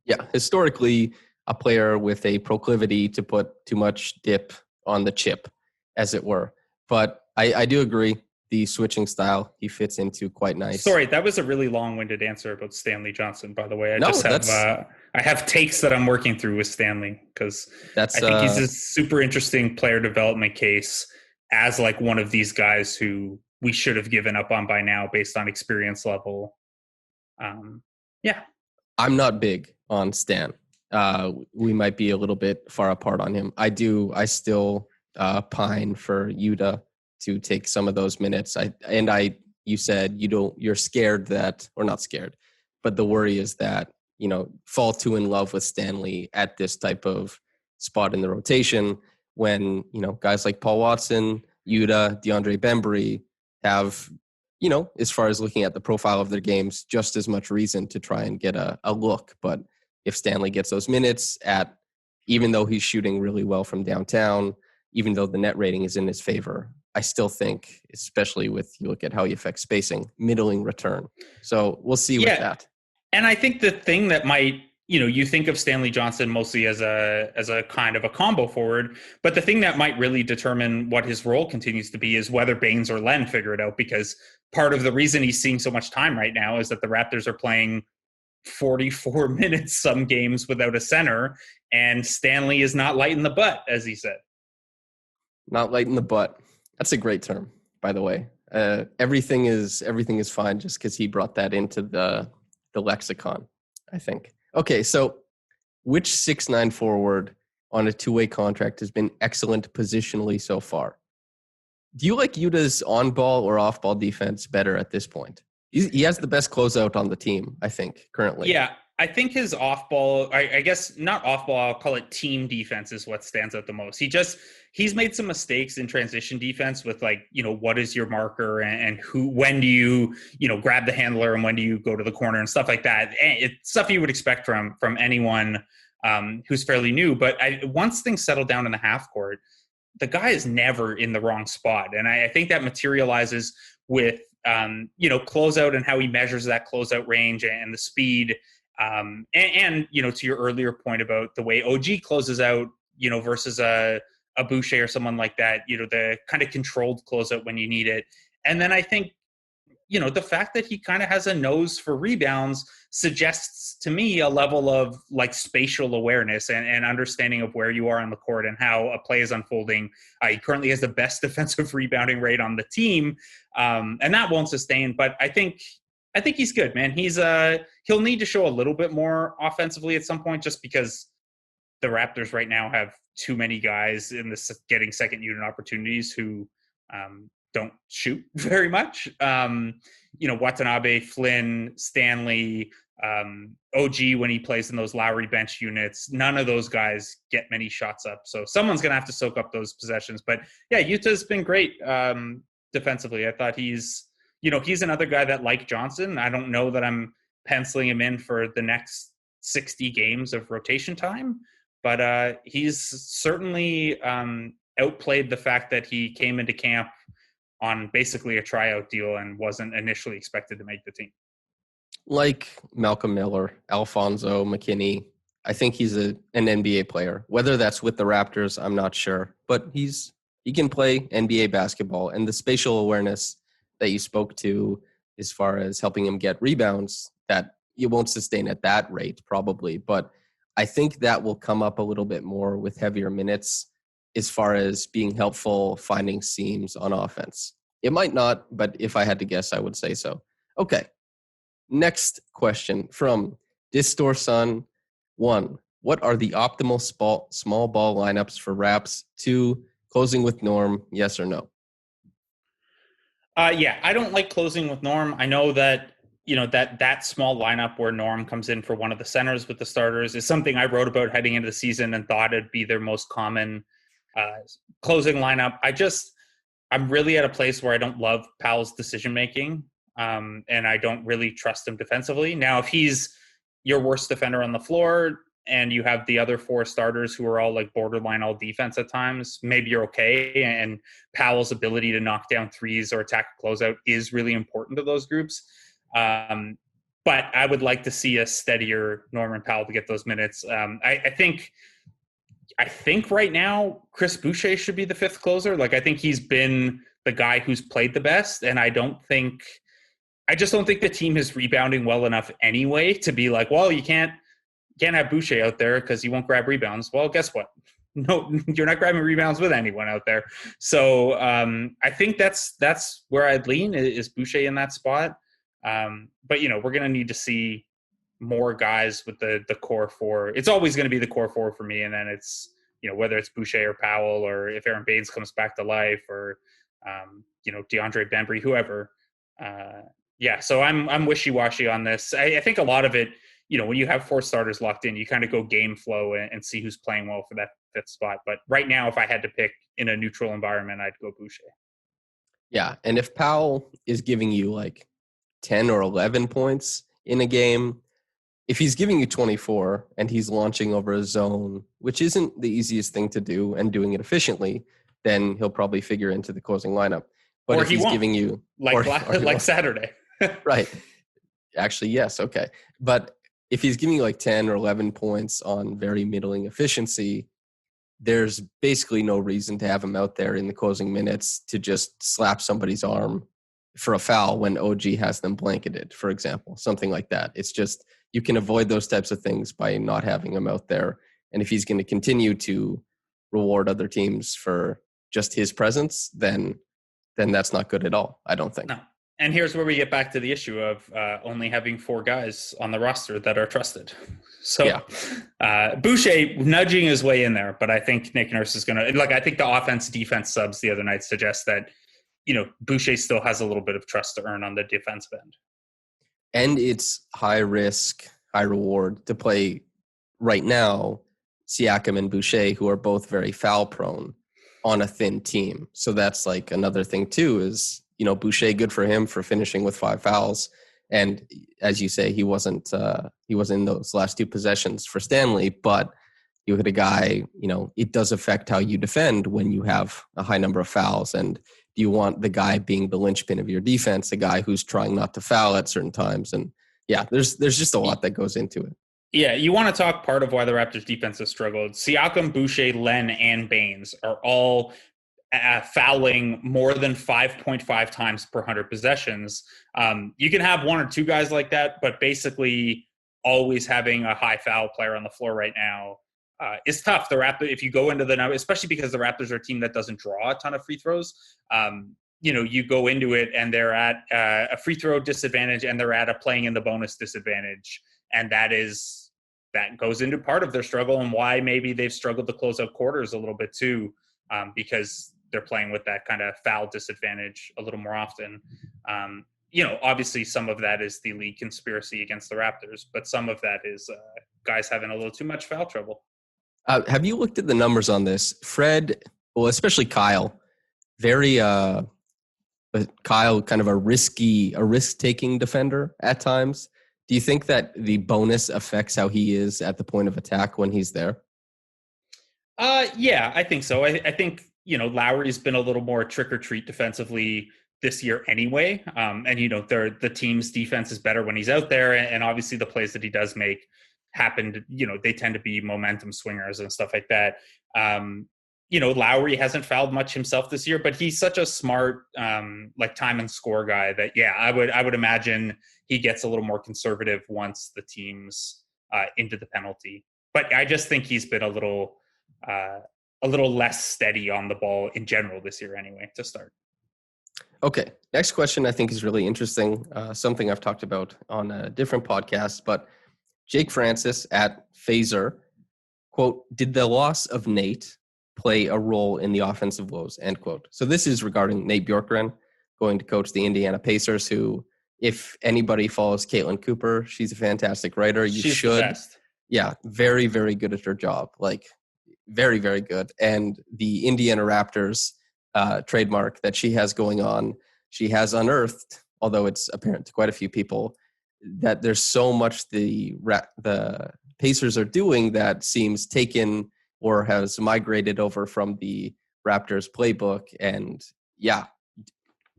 Yeah, historically, a player with a proclivity to put too much dip on the chip, as it were. But I do agree, the switching style he fits into quite nice. Sorry, that was a really long-winded answer about Stanley Johnson, by the way. I have takes that I'm working through with Stanley because I think he's a super interesting player development case as like one of these guys who we should have given up on by now based on experience level. Yeah. I'm not big on Stan. We might be a little bit far apart on him. I still pine for Yuta to take some of those minutes. You said you're scared that, or not scared, but the worry is that, fall too in love with Stanley at this type of spot in the rotation when, guys like Paul Watson, Yuta, DeAndre Bembry have, as far as looking at the profile of their games, just as much reason to try and get a look. But if Stanley gets those minutes even though he's shooting really well from downtown, even though the net rating is in his favor, I still think, especially you look at how he affects spacing, middling return. So we'll see with that. And I think the thing that might, you think of Stanley Johnson mostly as a kind of a combo forward, but the thing that might really determine what his role continues to be is whether Baines or Len figure it out, because part of the reason he's seeing so much time right now is that the Raptors are playing 44 minutes some games without a center, and Stanley is not light in the butt, as he said. Not light in the butt. That's a great term, by the way. Everything is fine just because he brought that into the lexicon, I think. Okay, so which 6'9" forward on a 2-way contract has been excellent positionally so far? Do you like Yuta's on-ball or off-ball defense better at this point? He has the best closeout on the team, I think, currently. Yeah, I think his off-ball, I guess not off-ball, I'll call it team defense is what stands out the most. He's made some mistakes in transition defense with what is your marker and when do you, grab the handler and when do you go to the corner and stuff like that. It's stuff you would expect from anyone who's fairly new. But once things settle down in the half court, the guy is never in the wrong spot. And I think that materializes with, closeout and how he measures that closeout range and the speed. And to your earlier point about the way OG closes out, versus a Boucher or someone like that, the kind of controlled closeout when you need it. And then I think, the fact that he kind of has a nose for rebounds suggests to me a level of spatial awareness and understanding of where you are on the court and how a play is unfolding. He currently has the best defensive rebounding rate on the team. And that won't sustain, but I think he's good, man. He'll need to show a little bit more offensively at some point, just because the Raptors right now have too many guys in this getting second unit opportunities who don't shoot very much. Watanabe, Flynn, Stanley, OG when he plays in those Lowry bench units, none of those guys get many shots up. So someone's going to have to soak up those possessions. But yeah, Utah's been great defensively. I thought he's another guy that, like Johnson, I don't know that I'm penciling him in for the next 60 games of rotation time, but he's certainly outplayed the fact that he came into camp on basically a tryout deal and wasn't initially expected to make the team. Like Malcolm Miller, Alfonso McKinney, I think he's an NBA player. Whether that's with the Raptors, I'm not sure, but he can play NBA basketball, and the spatial awareness that you spoke to as far as helping him get rebounds, that you won't sustain at that rate probably, but I think that will come up a little bit more with heavier minutes as far as being helpful finding seams on offense. It might not, but if I had to guess, I would say so. Okay. Next question from Distorson 1. What are the optimal small ball lineups for Raps? 2, closing with Norm, yes or no? Yeah, I don't like closing with Norm. I know that, that small lineup where Norm comes in for one of the centers with the starters is something I wrote about heading into the season and thought it'd be their most common closing lineup. I'm really at a place where I don't love Powell's decision-making, and I don't really trust him defensively. Now, if he's your worst defender on the floor and you have the other 4 starters who are all borderline all defense at times, maybe you're okay. And Powell's ability to knock down threes or attack a closeout is really important to those groups. But I would like to see a steadier Norman Powell to get those minutes. I think right now Chris Boucher should be the 5th closer. I think he's been the guy who's played the best, and I just don't think the team is rebounding well enough anyway to be well, you can't have Boucher out there because he won't grab rebounds. Well, guess what? No, you're not grabbing rebounds with anyone out there. So I think that's where I'd lean is Boucher in that spot. But we're going to need to see more guys with the core 4. It's always going to be the core 4 for me. And then it's, whether it's Boucher or Powell, or if Aaron Baines comes back to life, or, DeAndre Bembry, whoever. Yeah. So I'm wishy-washy on this. I think a lot of it, when you have 4 starters locked in, you kind of go game flow and see who's playing well for that 5th spot. But right now, if I had to pick in a neutral environment, I'd go Boucher. Yeah. And if Powell is giving you 10 or 11 points in a game, if he's giving you 24 and he's launching over a zone, which isn't the easiest thing to do, and doing it efficiently, then he'll probably figure into the closing lineup. But if he's giving you like Saturday. Right. Actually, yes. Okay. But if he's giving you 10 or 11 points on very middling efficiency, there's basically no reason to have him out there in the closing minutes to just slap somebody's arm for a foul when OG has them blanketed, for example, something like that. It's just, you can avoid those types of things by not having him out there. And if he's going to continue to reward other teams for just his presence, then that's not good at all, I don't think. No. And here's where we get back to the issue of only having 4 guys on the roster that are trusted. So yeah. Boucher nudging his way in there, but I think Nick Nurse is going to, I think the offense-defense subs the other night suggest that, Boucher still has a little bit of trust to earn on the defensive end. And it's high risk, high reward to play right now Siakam and Boucher, who are both very foul prone, on a thin team. So that's like another thing too, is, Boucher, good for him for finishing with 5 fouls. And as you say, he wasn't in those last 2 possessions for Stanley, but you hit a guy, it does affect how you defend when you have a high number of fouls. And do you want the guy being the linchpin of your defense, a guy who's trying not to foul at certain times? And yeah, there's just a lot that goes into it. Yeah, you want to talk part of why the Raptors defense has struggled. Siakam, Boucher, Len, and Baines are all fouling more than 5.5 times per 100 possessions. You can have 1 or 2 guys like that, but basically always having a high foul player on the floor right now is tough. The Raptors, if you go into the, especially because the Raptors are a team that doesn't draw a ton of free throws, you go into it and they're at a free throw disadvantage and they're at a playing in the bonus disadvantage. And that goes into part of their struggle and why maybe they've struggled to close out quarters a little bit too, because they're playing with that kind of foul disadvantage a little more often. Obviously some of that is the league conspiracy against the Raptors, but some of that is guys having a little too much foul trouble. Have you looked at the numbers on this? Fred, well, especially Kyle, Kyle, kind of a risk-taking defender at times. Do you think that the bonus affects how he is at the point of attack when he's there? Yeah, I think so. I think, Lowry's been a little more trick or treat defensively this year anyway. And, the team's defense is better when he's out there. And obviously the plays that he does make happened, they tend to be momentum swingers and stuff like that. Lowry hasn't fouled much himself this year, but he's such a smart, time and score guy that, yeah, I would imagine he gets a little more conservative once the team's into the penalty. But I just think he's been a little less steady on the ball in general this year anyway, to start. Okay. Next question I think is really interesting. Something I've talked about on a different podcast, but Jake Francis at Phaser, quote, "Did the loss of Nate play a role in the offensive woes," end quote. So this is regarding Nate Bjorkgren going to coach the Indiana Pacers, who, if anybody follows Caitlin Cooper, she's a fantastic writer. She's should. The best. Yeah, very, very good at her job. Like, very, very good. And the Indiana Raptors trademark that she has going on, she has unearthed, although it's apparent to quite a few people, that there's so much the Pacers are doing that seems taken or has migrated over from the Raptors playbook. And yeah,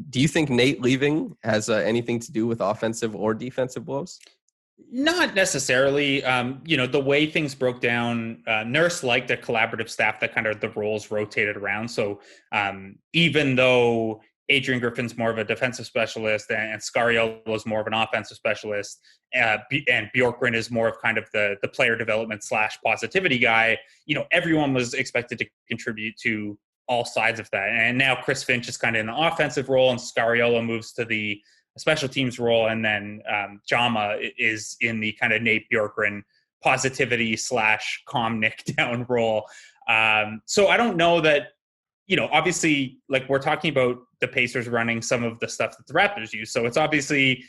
do you think Nate leaving has anything to do with offensive or defensive woes? Not necessarily. The way things broke down, Nurse liked a collaborative staff that kind of the roles rotated around. So even though Adrian Griffin's more of a defensive specialist and Scariolo is more of an offensive specialist, and Bjorkgren is more of kind of the player development / positivity guy, everyone was expected to contribute to all sides of that. And now Chris Finch is kind of in the offensive role and Scariolo moves to the special teams role. And then Jama is in the kind of Nate Bjorkgren positivity / calm Nick down role. So I don't know that, obviously, like, we're talking about the Pacers running some of the stuff that the Raptors use. So it's obviously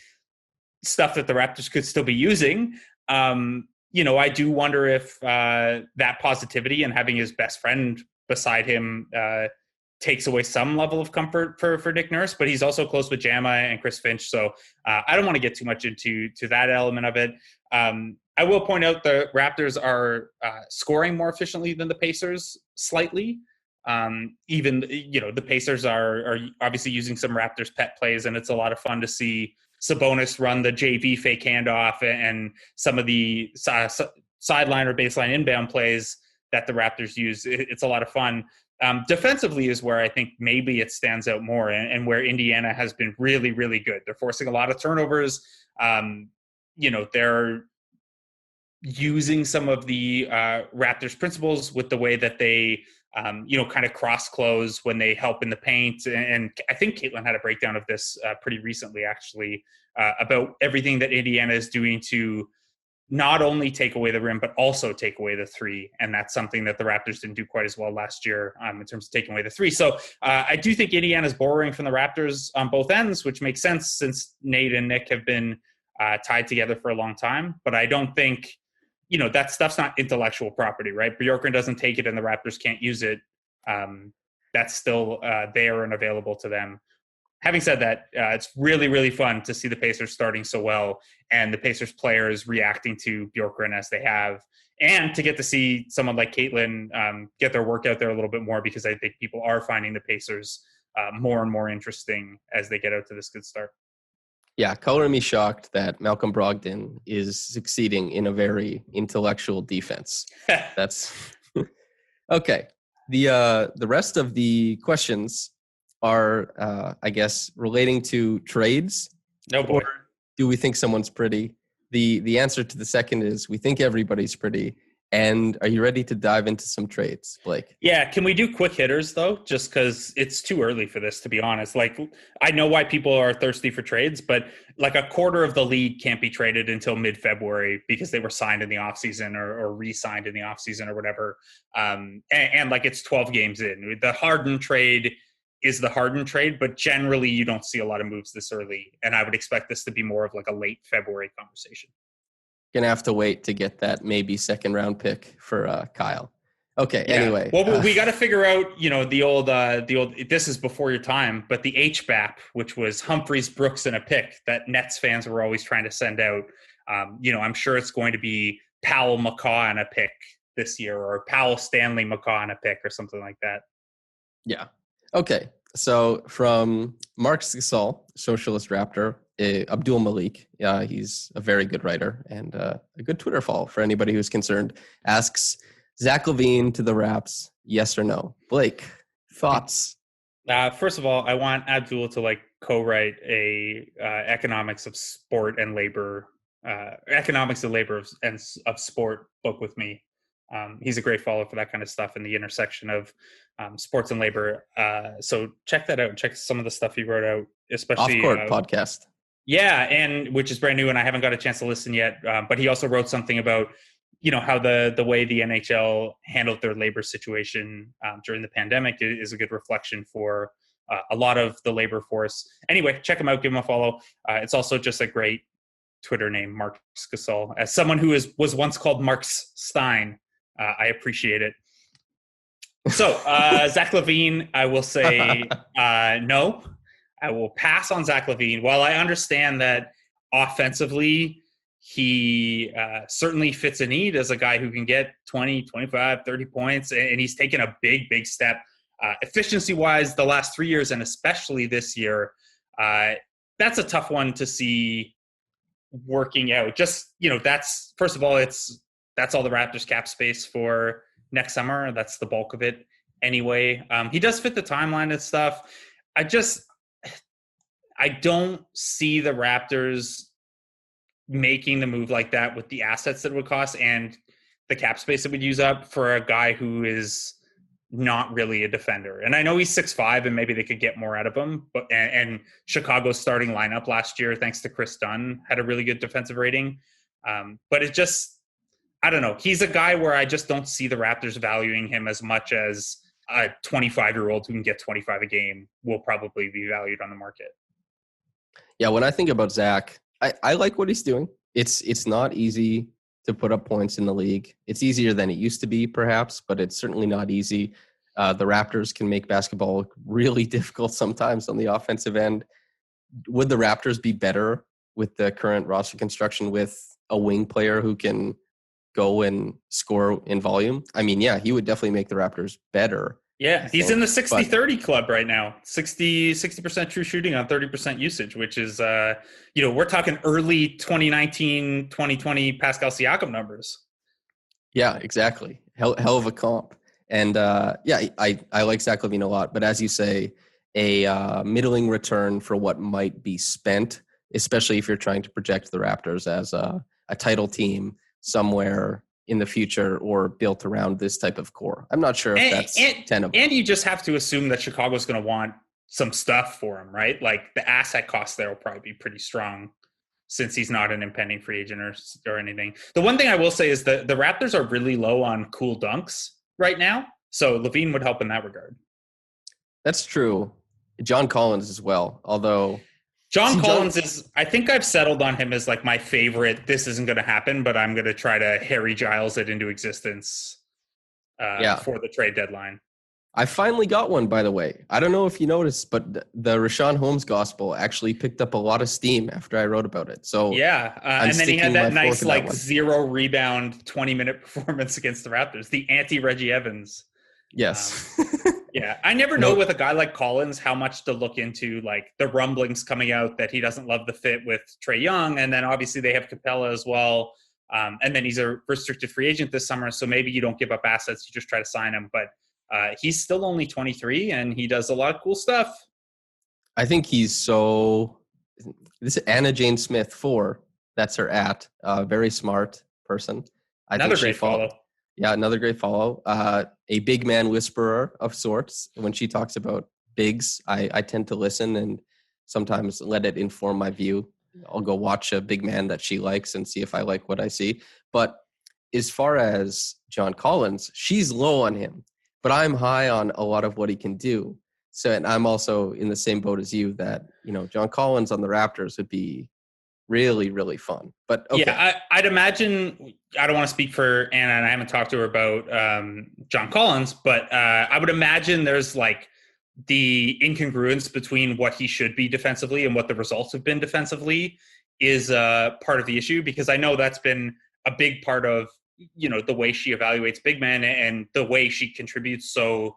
stuff that the Raptors could still be using. I do wonder if that positivity and having his best friend beside him takes away some level of comfort for Nick Nurse, but he's also close with Jama and Chris Finch. So I don't want to get too much into that element of it. I will point out the Raptors are scoring more efficiently than the Pacers slightly. Even the Pacers are obviously using some Raptors pet plays, and it's a lot of fun to see Sabonis run the JV fake handoff and some of the sideline or baseline inbound plays that the Raptors use. It's a lot of fun. Defensively is where I think maybe it stands out more, and where Indiana has been really, really good. They're forcing a lot of turnovers. They're using some of the Raptors principles with the way that they kind of cross close when they help in the paint. And I think Caitlin had a breakdown of this pretty recently, actually, about everything that Indiana is doing to not only take away the rim, but also take away the three. And that's something that the Raptors didn't do quite as well last year in terms of taking away the three. So I do think Indiana's borrowing from the Raptors on both ends, which makes sense since Nate and Nick have been tied together for a long time. But I don't think, that stuff's not intellectual property, right? Bjorkgren doesn't take it and the Raptors can't use it. That's still there and available to them. Having said that, it's really, really fun to see the Pacers starting so well and the Pacers players reacting to Bjorkgren as they have, and to get to see someone like Caitlin get their work out there a little bit more, because I think people are finding the Pacers more and more interesting as they get out to this good start. Yeah, color me shocked that Malcolm Brogdon is succeeding in a very intellectual defense. That's okay. The rest of the questions are, I guess, relating to trades. No boy. Or do we think someone's pretty? The answer to the second is we think everybody's pretty. And are you ready to dive into some trades, Blake? Yeah, can we do quick hitters, though? Just because it's too early for this, to be honest. Like, I know why people are thirsty for trades, but like a quarter of the league can't be traded until mid-February because they were signed in the offseason or re-signed in the offseason or whatever. And like it's 12 games in. The Harden trade is the Harden trade, but generally you don't see a lot of moves this early. And I would expect this to be more of like a late February conversation. Gonna have to wait to get that maybe second round pick for Kyle. Okay. Yeah. Anyway, well, we got to figure out, the old. This is before your time, but the HBAP, which was Humphreys, Brooks, and a pick that Nets fans were always trying to send out. I'm sure it's going to be Powell, McCaw, and a pick this year, or Powell, Stanley, McCaw, and a pick, or something like that. Yeah. Okay. So from Mark Gasol, Socialist Raptor, Abdul Malik, he's a very good writer and a good Twitter follow for anybody who's concerned, asks Zach Levine to the Raps, yes or no? Blake, thoughts? First of all, I want Abdul to co-write a economics of sport and labor, economics of labor and of sport book with me. He's a great follow for that kind of stuff in the intersection of sports and labor. So check that out. Check some of the stuff he wrote out, especially Off-Court podcast. Yeah, and which is brand new, and I haven't got a chance to listen yet. But he also wrote something about, how the way the NHL handled their labor situation during the pandemic is a good reflection for a lot of the labor force. Anyway, check him out. Give him a follow. It's also just a great Twitter name, Mark Gasol. As someone who was once called Marks Stein, I appreciate it. So, Zach Levine, I will say no. I will pass on Zach Levine. While I understand that offensively, he certainly fits a need as a guy who can get 20, 25, 30 points, and he's taken a big, big step efficiency-wise the last 3 years, and especially this year. That's a tough one to see working out. Just, that's, first of all, that's all the Raptors cap space for next summer. That's the bulk of it anyway. He does fit the timeline and stuff. I don't see the Raptors making the move like that with the assets that it would cost and the cap space it would use up for a guy who is not really a defender. And I know he's 6'5", and maybe they could get more out of him. But and Chicago's starting lineup last year, thanks to Chris Dunn, had a really good defensive rating. But it just, I don't know. He's a guy where I just don't see the Raptors valuing him as much as a 25-year-old who can get 25 a game will probably be valued on the market. Yeah, when I think about Zach, I like what he's doing. It's not easy to put up points in the league. It's easier than it used to be, perhaps, but it's certainly not easy. The Raptors can make basketball really difficult sometimes on the offensive end. Would the Raptors be better with the current roster construction with a wing player who can go and score in volume? I mean, yeah, he would definitely make the Raptors better. Yeah, he's in the 60-30 club right now. 60% true shooting on 30% usage, which is, we're talking early 2019, 2020 Pascal Siakam numbers. Yeah, exactly. Hell of a comp. And, I like Zach Levine a lot. But as you say, a middling return for what might be spent, especially if you're trying to project the Raptors as a title team somewhere in the future or built around this type of core. I'm not sure if that's tenable. And you just have to assume that Chicago's going to want some stuff for him, right? Like the asset cost there will probably be pretty strong since he's not an impending free agent or anything. The one thing I will say is that the Raptors are really low on cool dunks right now. So Levine would help in that regard. That's true. John Collins as well, although John Collins I think I've settled on him as like my favorite. This isn't going to happen, but I'm going to try to Harry Giles it into existence for the trade deadline. I finally got one, by the way. I don't know if you noticed, but the Rashawn Holmes gospel actually picked up a lot of steam after I wrote about it. So yeah, and then he had that nice like 0 rebound 20-minute performance against the Raptors, the anti-Reggie Evans. Yes. Yeah, I never know with a guy like Collins how much to look into, like the rumblings coming out that he doesn't love the fit with Trae Young, and then obviously they have Capella as well, and then he's a restricted free agent this summer, so maybe you don't give up assets, you just try to sign him, but he's still only 23, and he does a lot of cool stuff. I think he's so... This is Anna Jane Smith 4, that's her very smart person. Another great follow. Yeah, another great follow. A big man whisperer of sorts. When she talks about bigs, I tend to listen and sometimes let it inform my view. I'll go watch a big man that she likes and see if I like what I see. But as far as John Collins, she's low on him, but I'm high on a lot of what he can do. So, and I'm also in the same boat as you that, John Collins on the Raptors would be really, really fun. But okay. Yeah, I'd imagine, I don't want to speak for Anna, and I haven't talked to her about John Collins, but I would imagine there's like the incongruence between what he should be defensively and what the results have been defensively is part of the issue, because I know that's been a big part of, the way she evaluates big men and the way she contributes so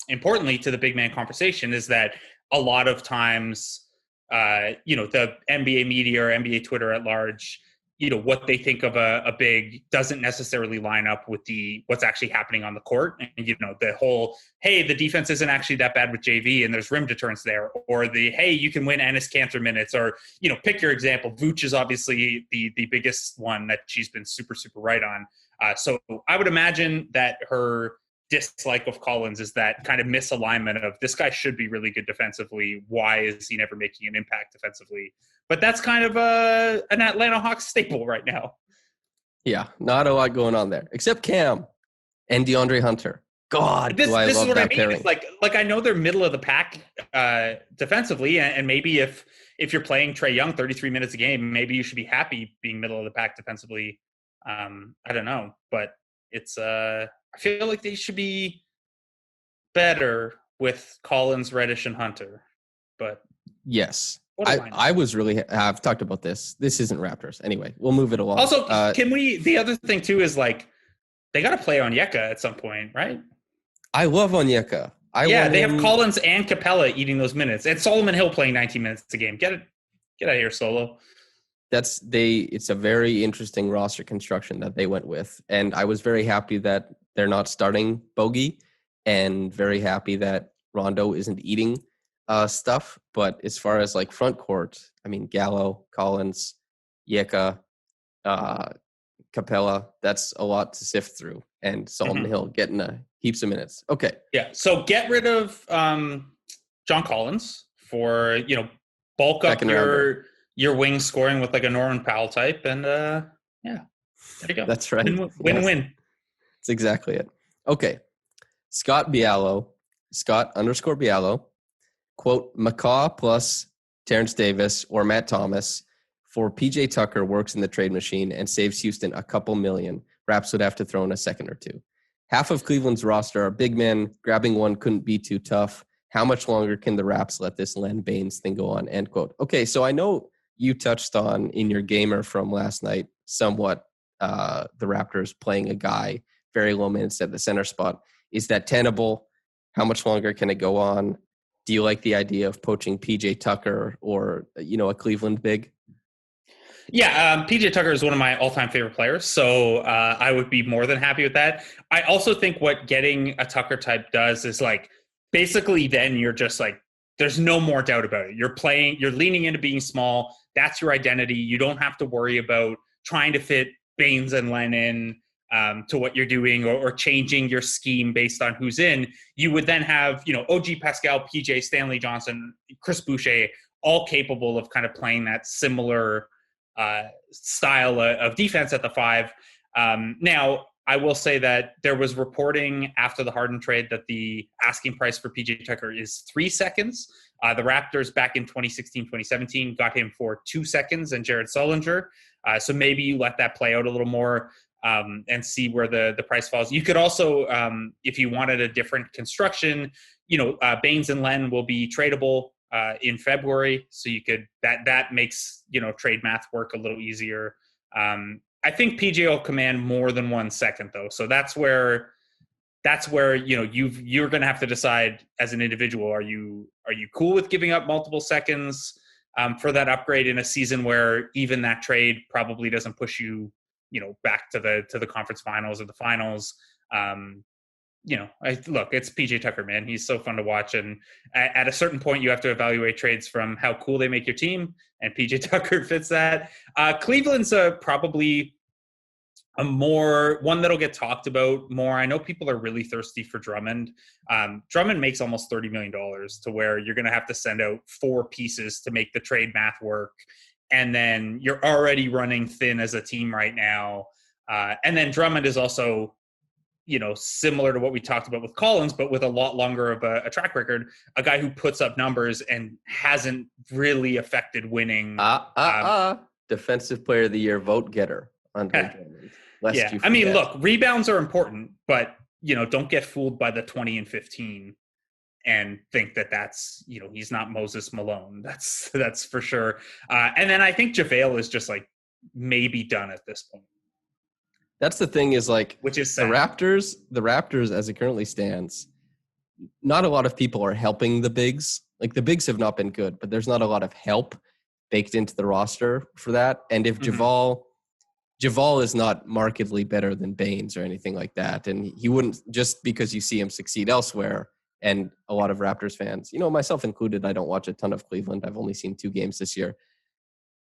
importantly to the big man conversation is that a lot of times the NBA media or NBA Twitter at large, what they think of a big doesn't necessarily line up with what's actually happening on the court. And, the whole, hey, the defense isn't actually that bad with JV and there's rim deterrence there, or hey, you can win Enes Kanter minutes, or, pick your example. Vooch is obviously the biggest one that she's been super, super right on. So I would imagine that her dislike of Collins is that kind of misalignment of this guy should be really good defensively. Why is he never making an impact defensively? But that's kind of an Atlanta Hawks staple right now. Yeah, not a lot going on there, except Cam and DeAndre Hunter. God, this I is love what that I mean. pairing. It's like I know they're middle of the pack defensively, and maybe if you're playing Trae Young 33 minutes a game, maybe you should be happy being middle of the pack defensively. I don't know, but it's I feel like they should be better with Collins, Reddish, and Hunter. But yes, I was really. I've talked about this. This isn't Raptors. Anyway, we'll move it along. Also, can we? The other thing too is like they got to play Onyeka at some point, right? I love Onyeka. They have Collins and Capella eating those minutes, and Solomon Hill playing 19 minutes a game. Get out of here, Solo. It's a very interesting roster construction that they went with, and I was very happy that they're not starting Bogey, and very happy that Rondo isn't eating stuff. But as far as like front court, I mean Gallo, Collins, Yeka, Capella, that's a lot to sift through, and Solomon Hill getting heaps of minutes. Okay, yeah. So get rid of John Collins for bulk up your wing scoring with like a Norman Powell type, and there you go. That's right. Win-win. That's exactly it. Okay. Scott _Bialo, quote, McCaw plus Terrence Davis or Matt Thomas for PJ Tucker works in the trade machine and saves Houston a couple million. Raps would have to throw in a second or two. Half of Cleveland's roster are big men. Grabbing one couldn't be too tough. How much longer can the Raps let this Len Baines thing go on? End quote. Okay, so I know you touched on in your gamer from last night somewhat the Raptors playing a guy very low minutes at the center spot. Is that tenable? How much longer can it go on? Do you like the idea of poaching PJ Tucker or, a Cleveland big? Yeah, PJ Tucker is one of my all-time favorite players, so I would be more than happy with that. I also think what getting a Tucker type does is like basically then you're just like there's no more doubt about it. You're leaning into being small. That's your identity. You don't have to worry about trying to fit Baines and Lennon to what you're doing or changing your scheme based on who's in. You would then have, OG Pascal, PJ, Stanley Johnson, Chris Boucher, all capable of kind of playing that similar style of defense at the five. Now, I will say that there was reporting after the Harden trade that the asking price for PJ Tucker is 3 seconds. The Raptors back in 2016, 2017 got him for 2 seconds and Jared Sullinger. So maybe you let that play out a little more and see where the price falls. You could also, if you wanted a different construction, Baines and Len will be tradable in February. So you could, that makes, trade math work a little easier. I think PJ will command more than 1 second though. So that's where you're going to have to decide as an individual, are you cool with giving up multiple seconds for that upgrade in a season where even that trade probably doesn't push you, back to the conference finals or the finals. Look, it's PJ Tucker, man. He's so fun to watch. And at a certain point, you have to evaluate trades from how cool they make your team. And PJ Tucker fits that. Cleveland's probably one that'll get talked about more. I know people are really thirsty for Drummond. Drummond makes almost $30 million to where you're going to have to send out 4 pieces to make the trade math work. And then you're already running thin as a team right now. And then Drummond is also, similar to what we talked about with Collins, but with a lot longer of a track record, a guy who puts up numbers and hasn't really affected winning. Defensive Player of the Year vote getter. Yeah, I mean, look, rebounds are important, but don't get fooled by the 20 and 15 and think that that's he's not Moses Malone. That's for sure. And then I think JaVale is just like maybe done at this point. That's the thing is like, which is sad. The Raptors as it currently stands, not a lot of people are helping the bigs. Like the bigs have not been good, but there's not a lot of help baked into the roster for that. And if Javal is not markedly better than Baines or anything like that, and he wouldn't, just because you see him succeed elsewhere, and a lot of Raptors fans, myself included, I don't watch a ton of Cleveland. I've only seen 2 games this year.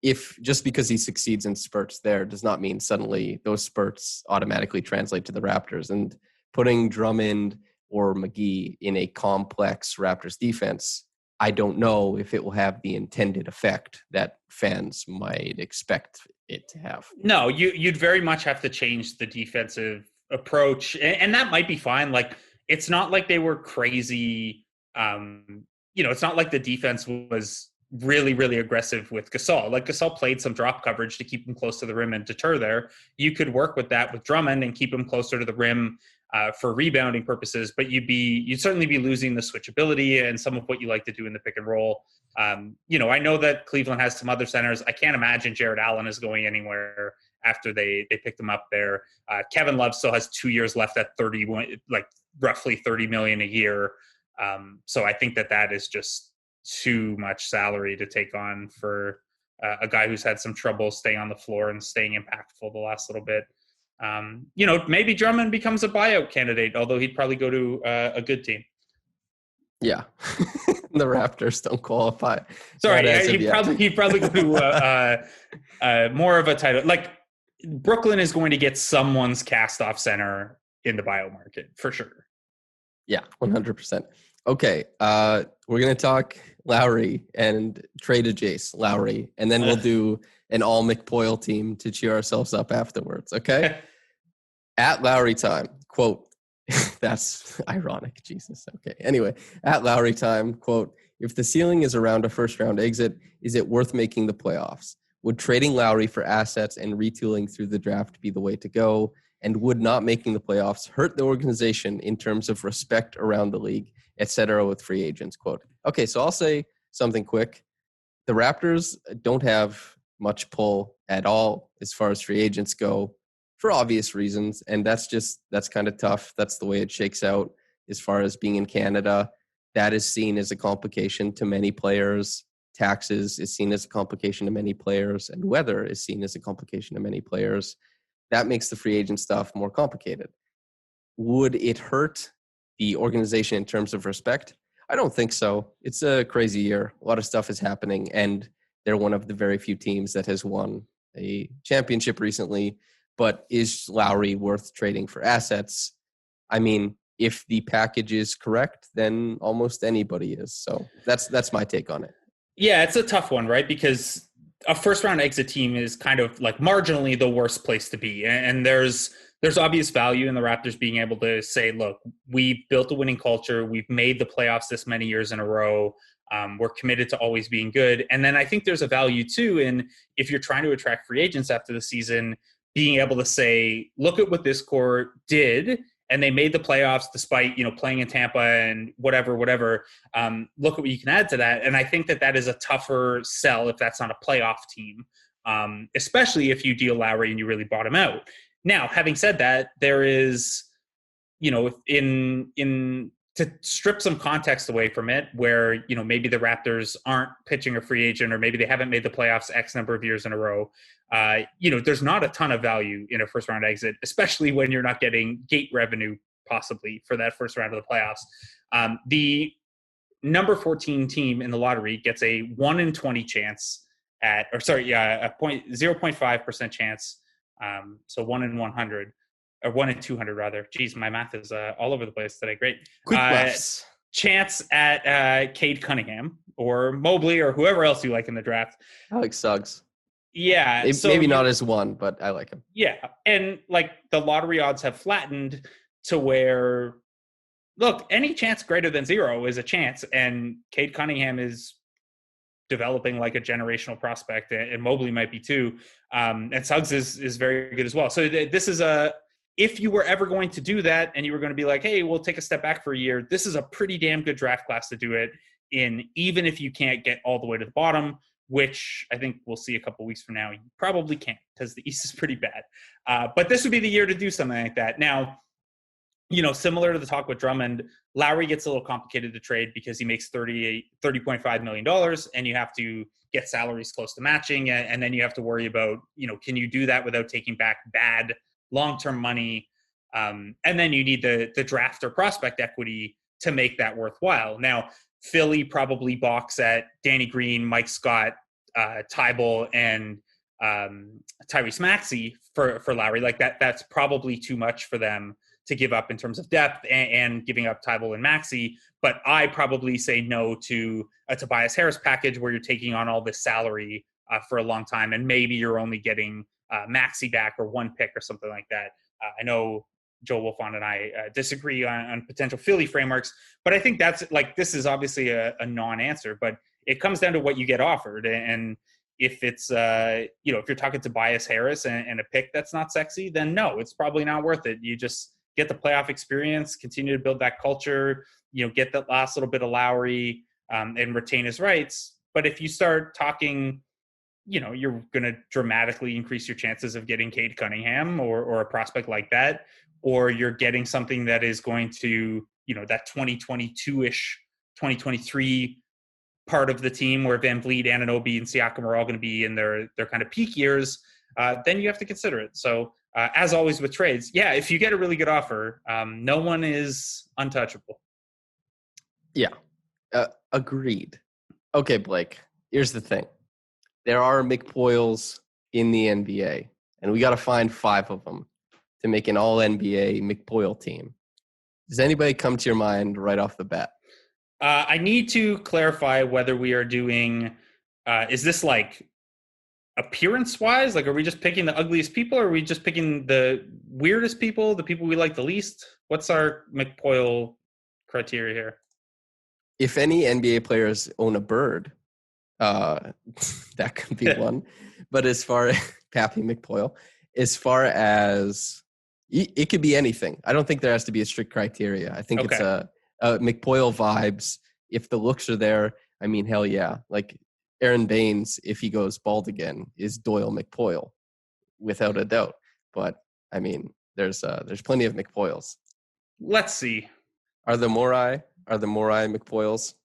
If just because he succeeds in spurts there does not mean suddenly those spurts automatically translate to the Raptors. And putting Drummond or McGee in a complex Raptors defense, I don't know if it will have the intended effect that fans might expect it to have. No, you'd very much have to change the defensive approach, and that might be fine. Like, it's not like they were crazy. It's not like the defense was really, really aggressive with Gasol. Like, Gasol played some drop coverage to keep him close to the rim and deter there. You could work with that with Drummond and keep him closer to the rim for rebounding purposes, but you'd certainly be losing the switchability and some of what you like to do in the pick and roll. I know that Cleveland has some other centers. I can't imagine Jared Allen is going anywhere after they picked him up there. Kevin Love still has 2 years left at roughly $30 million a year. So I think that is just too much salary to take on for a guy who's had some trouble staying on the floor and staying impactful the last little bit. Maybe Drummond becomes a buyout candidate, although he'd probably go to a good team. Yeah. The Raptors don't qualify. Sorry, he'd probably go to more of a title. Like, Brooklyn is going to get someone's cast-off center in the buyout market, for sure. Yeah, 100%. Okay, we're going to talk Lowry and Trade-adjace Lowry, and then we'll do an All-McPoyle team to cheer ourselves up afterwards, okay? At Lowry time, quote, that's ironic, Jesus. Okay, anyway, at Lowry time, quote, if the ceiling is around a first-round exit, is it worth making the playoffs? Would trading Lowry for assets and retooling through the draft be the way to go? And would not making the playoffs hurt the organization in terms of respect around the league, et cetera, with free agents, quote. Okay, so I'll say something quick. The Raptors don't have much pull at all as far as free agents go for obvious reasons. And that's kind of tough. That's the way it shakes out as far as being in Canada. That is seen as a complication to many players. Taxes is seen as a complication to many players, and weather is seen as a complication to many players. That makes the free agent stuff more complicated. Would it hurt the organization in terms of respect? I don't think so. It's a crazy year. A lot of stuff is happening, and they're one of the very few teams that has won a championship recently. But is Lowry worth trading for assets? I mean, if the package is correct, then almost anybody is. So that's my take on it. Yeah, it's a tough one, right? Because a first-round exit team is kind of like marginally the worst place to be. And there's there's obvious value in the Raptors being able to say, look, we've built a winning culture. We've made the playoffs this many years in a row. We're committed to always being good. And then I think there's a value too in, if you're trying to attract free agents after the season, being able to say, look at what this core did, and they made the playoffs despite, playing in Tampa and whatever. Look at what you can add to that. And I think that is a tougher sell if that's not a playoff team, especially if you deal Lowry and you really bottom out. Now, having said that, there is, to strip some context away from it, where, maybe the Raptors aren't pitching a free agent, or maybe they haven't made the playoffs X number of years in a row. There's not a ton of value in a first round exit, especially when you're not getting gate revenue possibly for that first round of the playoffs. The number 14 team in the lottery gets a 1 in 20 chance a 0.5% chance. So 1 in 100. Or 1 in 200 rather. Geez, my math is all over the place today. Great. Quick maths. Chance at Cade Cunningham or Mobley or whoever else you like in the draft. Alex Suggs. Yeah. Maybe not as one, but I like him. Yeah. And the lottery odds have flattened to where, look, any chance greater than 0 is a chance. And Cade Cunningham is developing like a generational prospect, and Mobley might be too. And Suggs is very good as well. So this is if you were ever going to do that and you were going to be like, hey, we'll take a step back for a year, this is a pretty damn good draft class to do it in, even if you can't get all the way to the bottom, which I think we'll see a couple weeks from now. You probably can't, because the East is pretty bad. But this would be the year to do something like that. Now, similar to the talk with Drummond, Lowry gets a little complicated to trade because he makes $30.5 million, and you have to get salaries close to matching. And then you have to worry about, can you do that without taking back bad long-term money? And then you need the draft or prospect equity to make that worthwhile. Now, Philly probably balks at Danny Green, Mike Scott, Tybal, and Tyrese Maxey for Lowry. That's probably too much for them to give up in terms of depth and giving up Tybal and Maxey. But I probably say no to a Tobias Harris package where you're taking on all this salary for a long time, and maybe you're only getting Maxey back or one pick or something like that. I know Joe Wolfond and I disagree on potential Philly frameworks, but I think that's this is obviously a non-answer, but it comes down to what you get offered. And if it's, if you're talking Tobias Harris and a pick that's not sexy, then no, it's probably not worth it. You just get the playoff experience, continue to build that culture, get that last little bit of Lowry and retain his rights. But if you start talking, you're going to dramatically increase your chances of getting Cade Cunningham or a prospect like that, or you're getting something that is going to, that 2022-ish, 2023 part of the team where Van Vliet, Anunoby, and Siakam are all going to be in their kind of peak years, then you have to consider it. So as always with trades, if you get a really good offer, no one is untouchable. Yeah, agreed. Okay, Blake, here's the thing. There are McPoyles in the NBA, and we got to find 5 of them to make an all-NBA McPoyle team. Does anybody come to your mind right off the bat? I need to clarify whether we are doing, is this appearance-wise? Are we just picking the ugliest people, or are we just picking the weirdest people, the people we like the least? What's our McPoyle criteria here? If any NBA players own a bird, that could be one. But as far as Pappy McPoyle, as far as it could be anything. I don't think there has to be a strict criteria. I think it's a McPoyle vibes. If the looks are there, I mean, hell yeah. Aaron Baines, if he goes bald again, is Doyle McPoyle, without a doubt. But I mean, there's plenty of McPoyles. Let's see. Are the Morai McPoyles?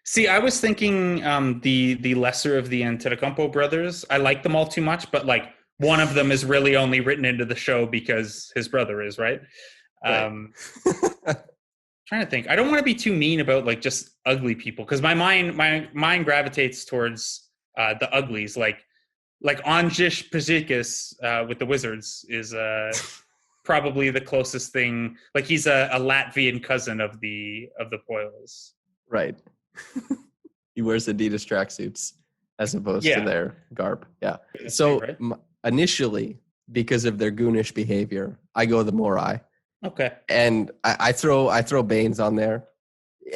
See, I was thinking the lesser of the Antetokounmpo brothers. I like them all too much, but one of them is really only written into the show because his brother is, right? Trying to think. I don't want to be too mean about just ugly people, because my mind gravitates towards the uglies. Anžiš Pazikas with the Wizards is probably the closest thing. He's a Latvian cousin of the Poyles. Right. He wears Adidas tracksuits as opposed to their garb. Yeah. So initially, because of their goonish behavior, I go the Morai. Okay. And I throw Baines on there.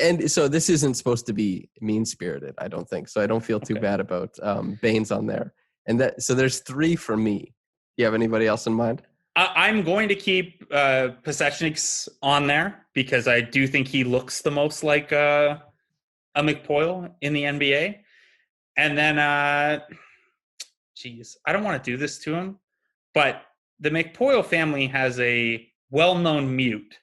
And so this isn't supposed to be mean-spirited, I don't think. So I don't feel too bad about Baines on there. And so there's 3 for me. Do you have anybody else in mind? I'm going to keep Pasechnik's on there because I do think he looks the most like a McPoyle in the NBA. And then, I don't want to do this to him, but the McPoyle family has a well-known mute.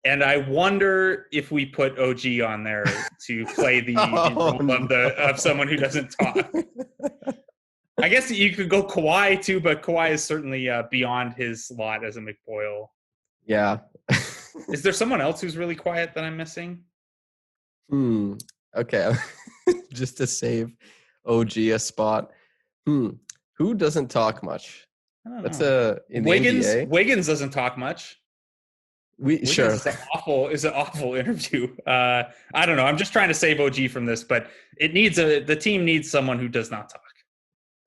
And I wonder if we put OG on there to play the role of someone who doesn't talk. I guess you could go Kawhi too, but Kawhi is certainly beyond his slot as a McPoyle. Yeah. Is there someone else who's really quiet that I'm missing? Okay. Just to save OG a spot. Who doesn't talk much? That's in Wiggins. the NBA? Wiggins doesn't talk much. Sure. Is an awful interview. I don't know. I'm just trying to save OG from this, but the team needs someone who does not talk.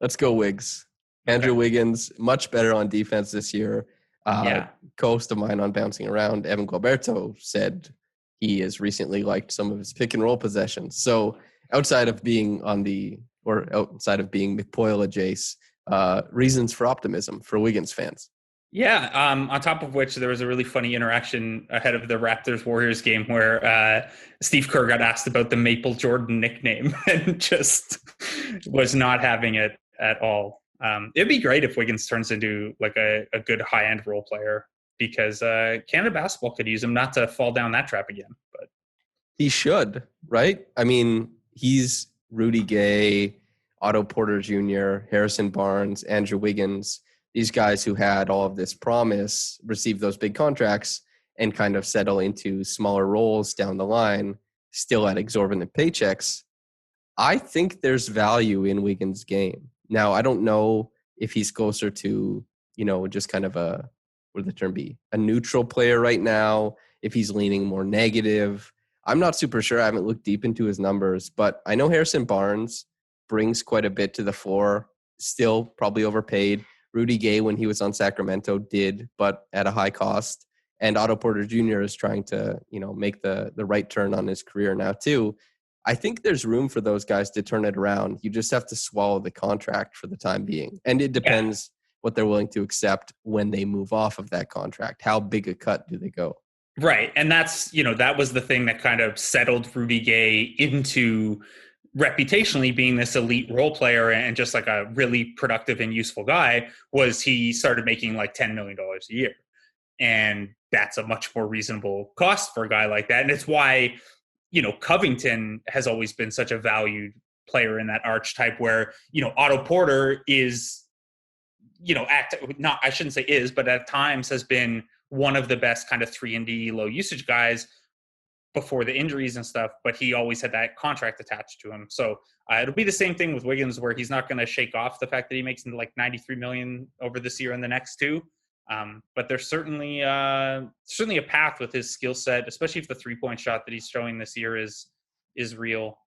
Let's go Wiggs. Andrew Wiggins, much better on defense this year. Co-host of mine on Bouncing Around, Evan Gilberto, said he has recently liked some of his pick and roll possessions. So outside of being McPoyle-adjace, reasons for optimism for Wiggins fans. Yeah, on top of which there was a really funny interaction ahead of the Raptors-Warriors game where Steve Kerr got asked about the Maple Jordan nickname and just was not having it at all. It'd be great if Wiggins turns into like a good high-end role player because Canada basketball could use him, not to fall down that trap again. But he should, right? I mean, he's Rudy Gay, Otto Porter Jr., Harrison Barnes, Andrew Wiggins. These guys who had all of this promise receive those big contracts and kind of settle into smaller roles down the line, still at exorbitant paychecks. I think there's value in Wiggins' game. Now, I don't know if he's closer to, just kind of what would the term be? A neutral player right now, if he's leaning more negative. I'm not super sure. I haven't looked deep into his numbers, but I know Harrison Barnes brings quite a bit to the floor, still probably overpaid. Rudy Gay, when he was on Sacramento, did, but at a high cost. And Otto Porter Jr. is trying to, make the right turn on his career now too. I think there's room for those guys to turn it around. You just have to swallow the contract for the time being. And it depends what they're willing to accept when they move off of that contract. How big a cut do they go? Right. And that's, that was the thing that kind of settled Rudy Gay into reputationally being this elite role player and just like a really productive and useful guy, was he started making like $10 million a year. And that's a much more reasonable cost for a guy like that. And it's why, Covington has always been such a valued player in that archetype where, Otto Porter is, I shouldn't say is, but at times has been one of the best kind of 3-and-D low usage guys before the injuries and stuff, but he always had that contract attached to him. So it'll be the same thing with Wiggins, where he's not going to shake off the fact that he makes like $93 million over this year and the next 2. But there's certainly a path with his skill set, especially if the 3-point shot that he's showing this year is real.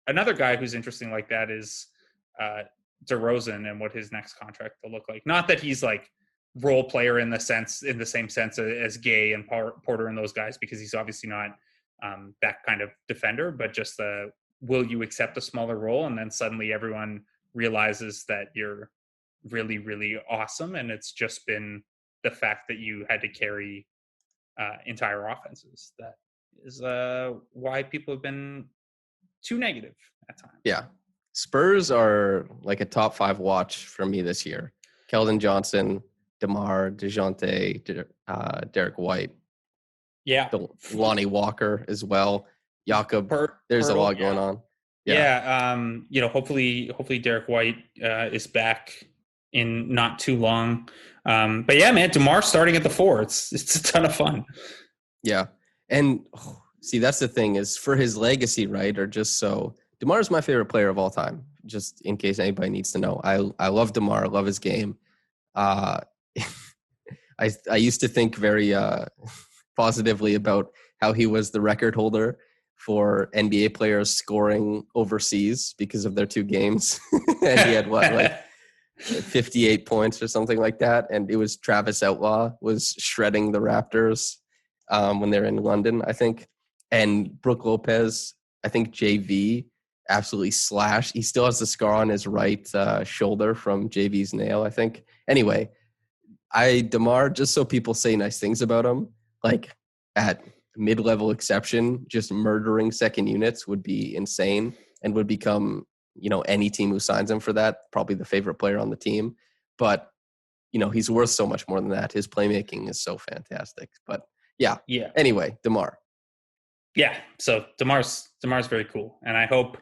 Another guy who's interesting like that is DeRozan and what his next contract will look like. Not that he's like role player in the same sense as Gay and Porter and those guys, because he's obviously not that kind of defender, but just will you accept a smaller role? And then suddenly everyone realizes that you're really, really awesome. And it's just been the fact that you had to carry entire offenses. That is why people have been too negative at times. Yeah. Spurs are like a top 5 watch for me this year. Keldon Johnson, DeMar, DeJounte, Derek White. Yeah. Lonnie Walker as well. Jakob. There's a lot going on. Yeah. Hopefully Derek White is back in not too long. But yeah, man, DeMar starting at the 4. It's a ton of fun. Yeah. And see, that's the thing, is for his legacy, right? Or just so DeMar is my favorite player of all time, just in case anybody needs to know. I love DeMar. I love his game. I used to think very positively about how he was the record holder for NBA players scoring overseas because of their 2 games. And he had 58 points or something like that. And it was Travis Outlaw was shredding the Raptors when they're in London, I think. And Brook Lopez, I think JV absolutely slashed. He still has the scar on his right shoulder from JV's nail, I think. Anyway, DeMar, just so people say nice things about him, like at mid-level exception, just murdering second units would be insane and would become, any team who signs him for that, probably the favorite player on the team. But, he's worth so much more than that. His playmaking is so fantastic. But yeah. Anyway, DeMar. Yeah, so DeMar's very cool, and I hope,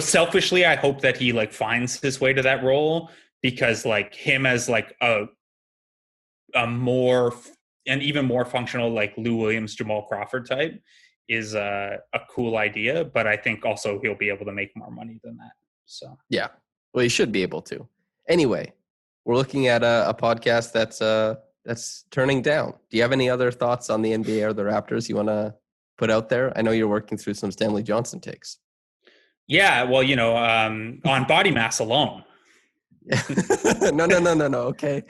selfishly, I hope that he like finds his way to that role, because like him as like a more and even more functional like Lou Williams, Jamal Crawford type is a cool idea, but I think also he'll be able to make more money than that. So yeah, well, he should be able to. Anyway, we're looking at a podcast that's turning down. Do you have any other thoughts on the NBA or the Raptors you want to put out there? I know you're working through some Stanley Johnson takes. Yeah, well, on body mass alone. No. Okay.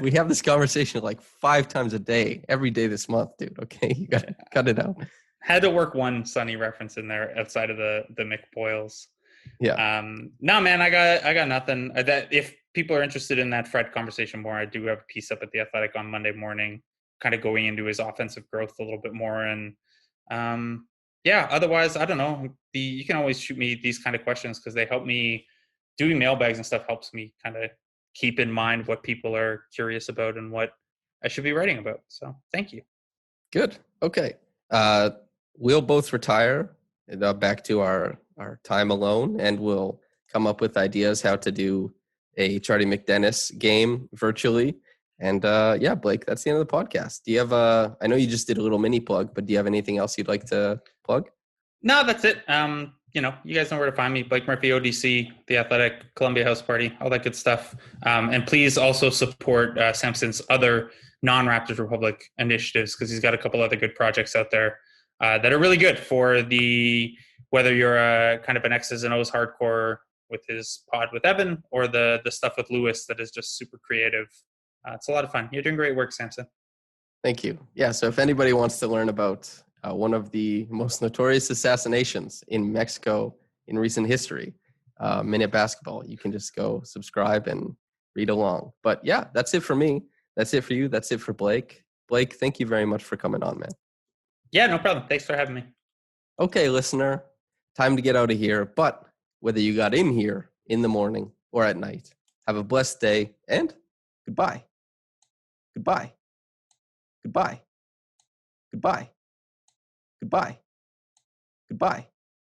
We have this conversation like 5 times a day, every day this month, dude. Okay. You got to cut it out. Had to work one Sonny reference in there outside of the McPoyles. Yeah. No, man, I got nothing. That if people are interested in that Fred conversation more, I do have a piece up at The Athletic on Monday morning, kind of going into his offensive growth a little bit more. And otherwise, I don't know. You can always shoot me these kind of questions because they help me. Doing mailbags and stuff helps me kind of keep in mind what people are curious about and what I should be writing about. So thank you. Good. Okay. We'll both retire back to our time alone, and we'll come up with ideas how to do a Charlie McDennis game virtually. And Blake, that's the end of the podcast. Do you have I know you just did a little mini plug, but do you have anything else you'd like to plug? No, that's it. You guys know where to find me. Blake Murphy, ODC, The Athletic, Columbia House Party, all that good stuff. And please also support Samson's other non-Raptors Republic initiatives, because he's got a couple other good projects out there that are really good for whether you're a kind of an X's and O's hardcore with his pod with Evan, or the stuff with Lewis that is just super creative. It's a lot of fun. You're doing great work, Samson. Thank you. Yeah, so if anybody wants to learn about one of the most notorious assassinations in Mexico in recent history, Minute Basketball, you can just go subscribe and read along. But yeah, that's it for me. That's it for you. That's it for Blake. Blake, thank you very much for coming on, man. Yeah, no problem. Thanks for having me. Okay, listener, time to get out of here. But whether you got in here in the morning or at night, have a blessed day, and goodbye. Goodbye. Goodbye. Goodbye. Goodbye. Goodbye.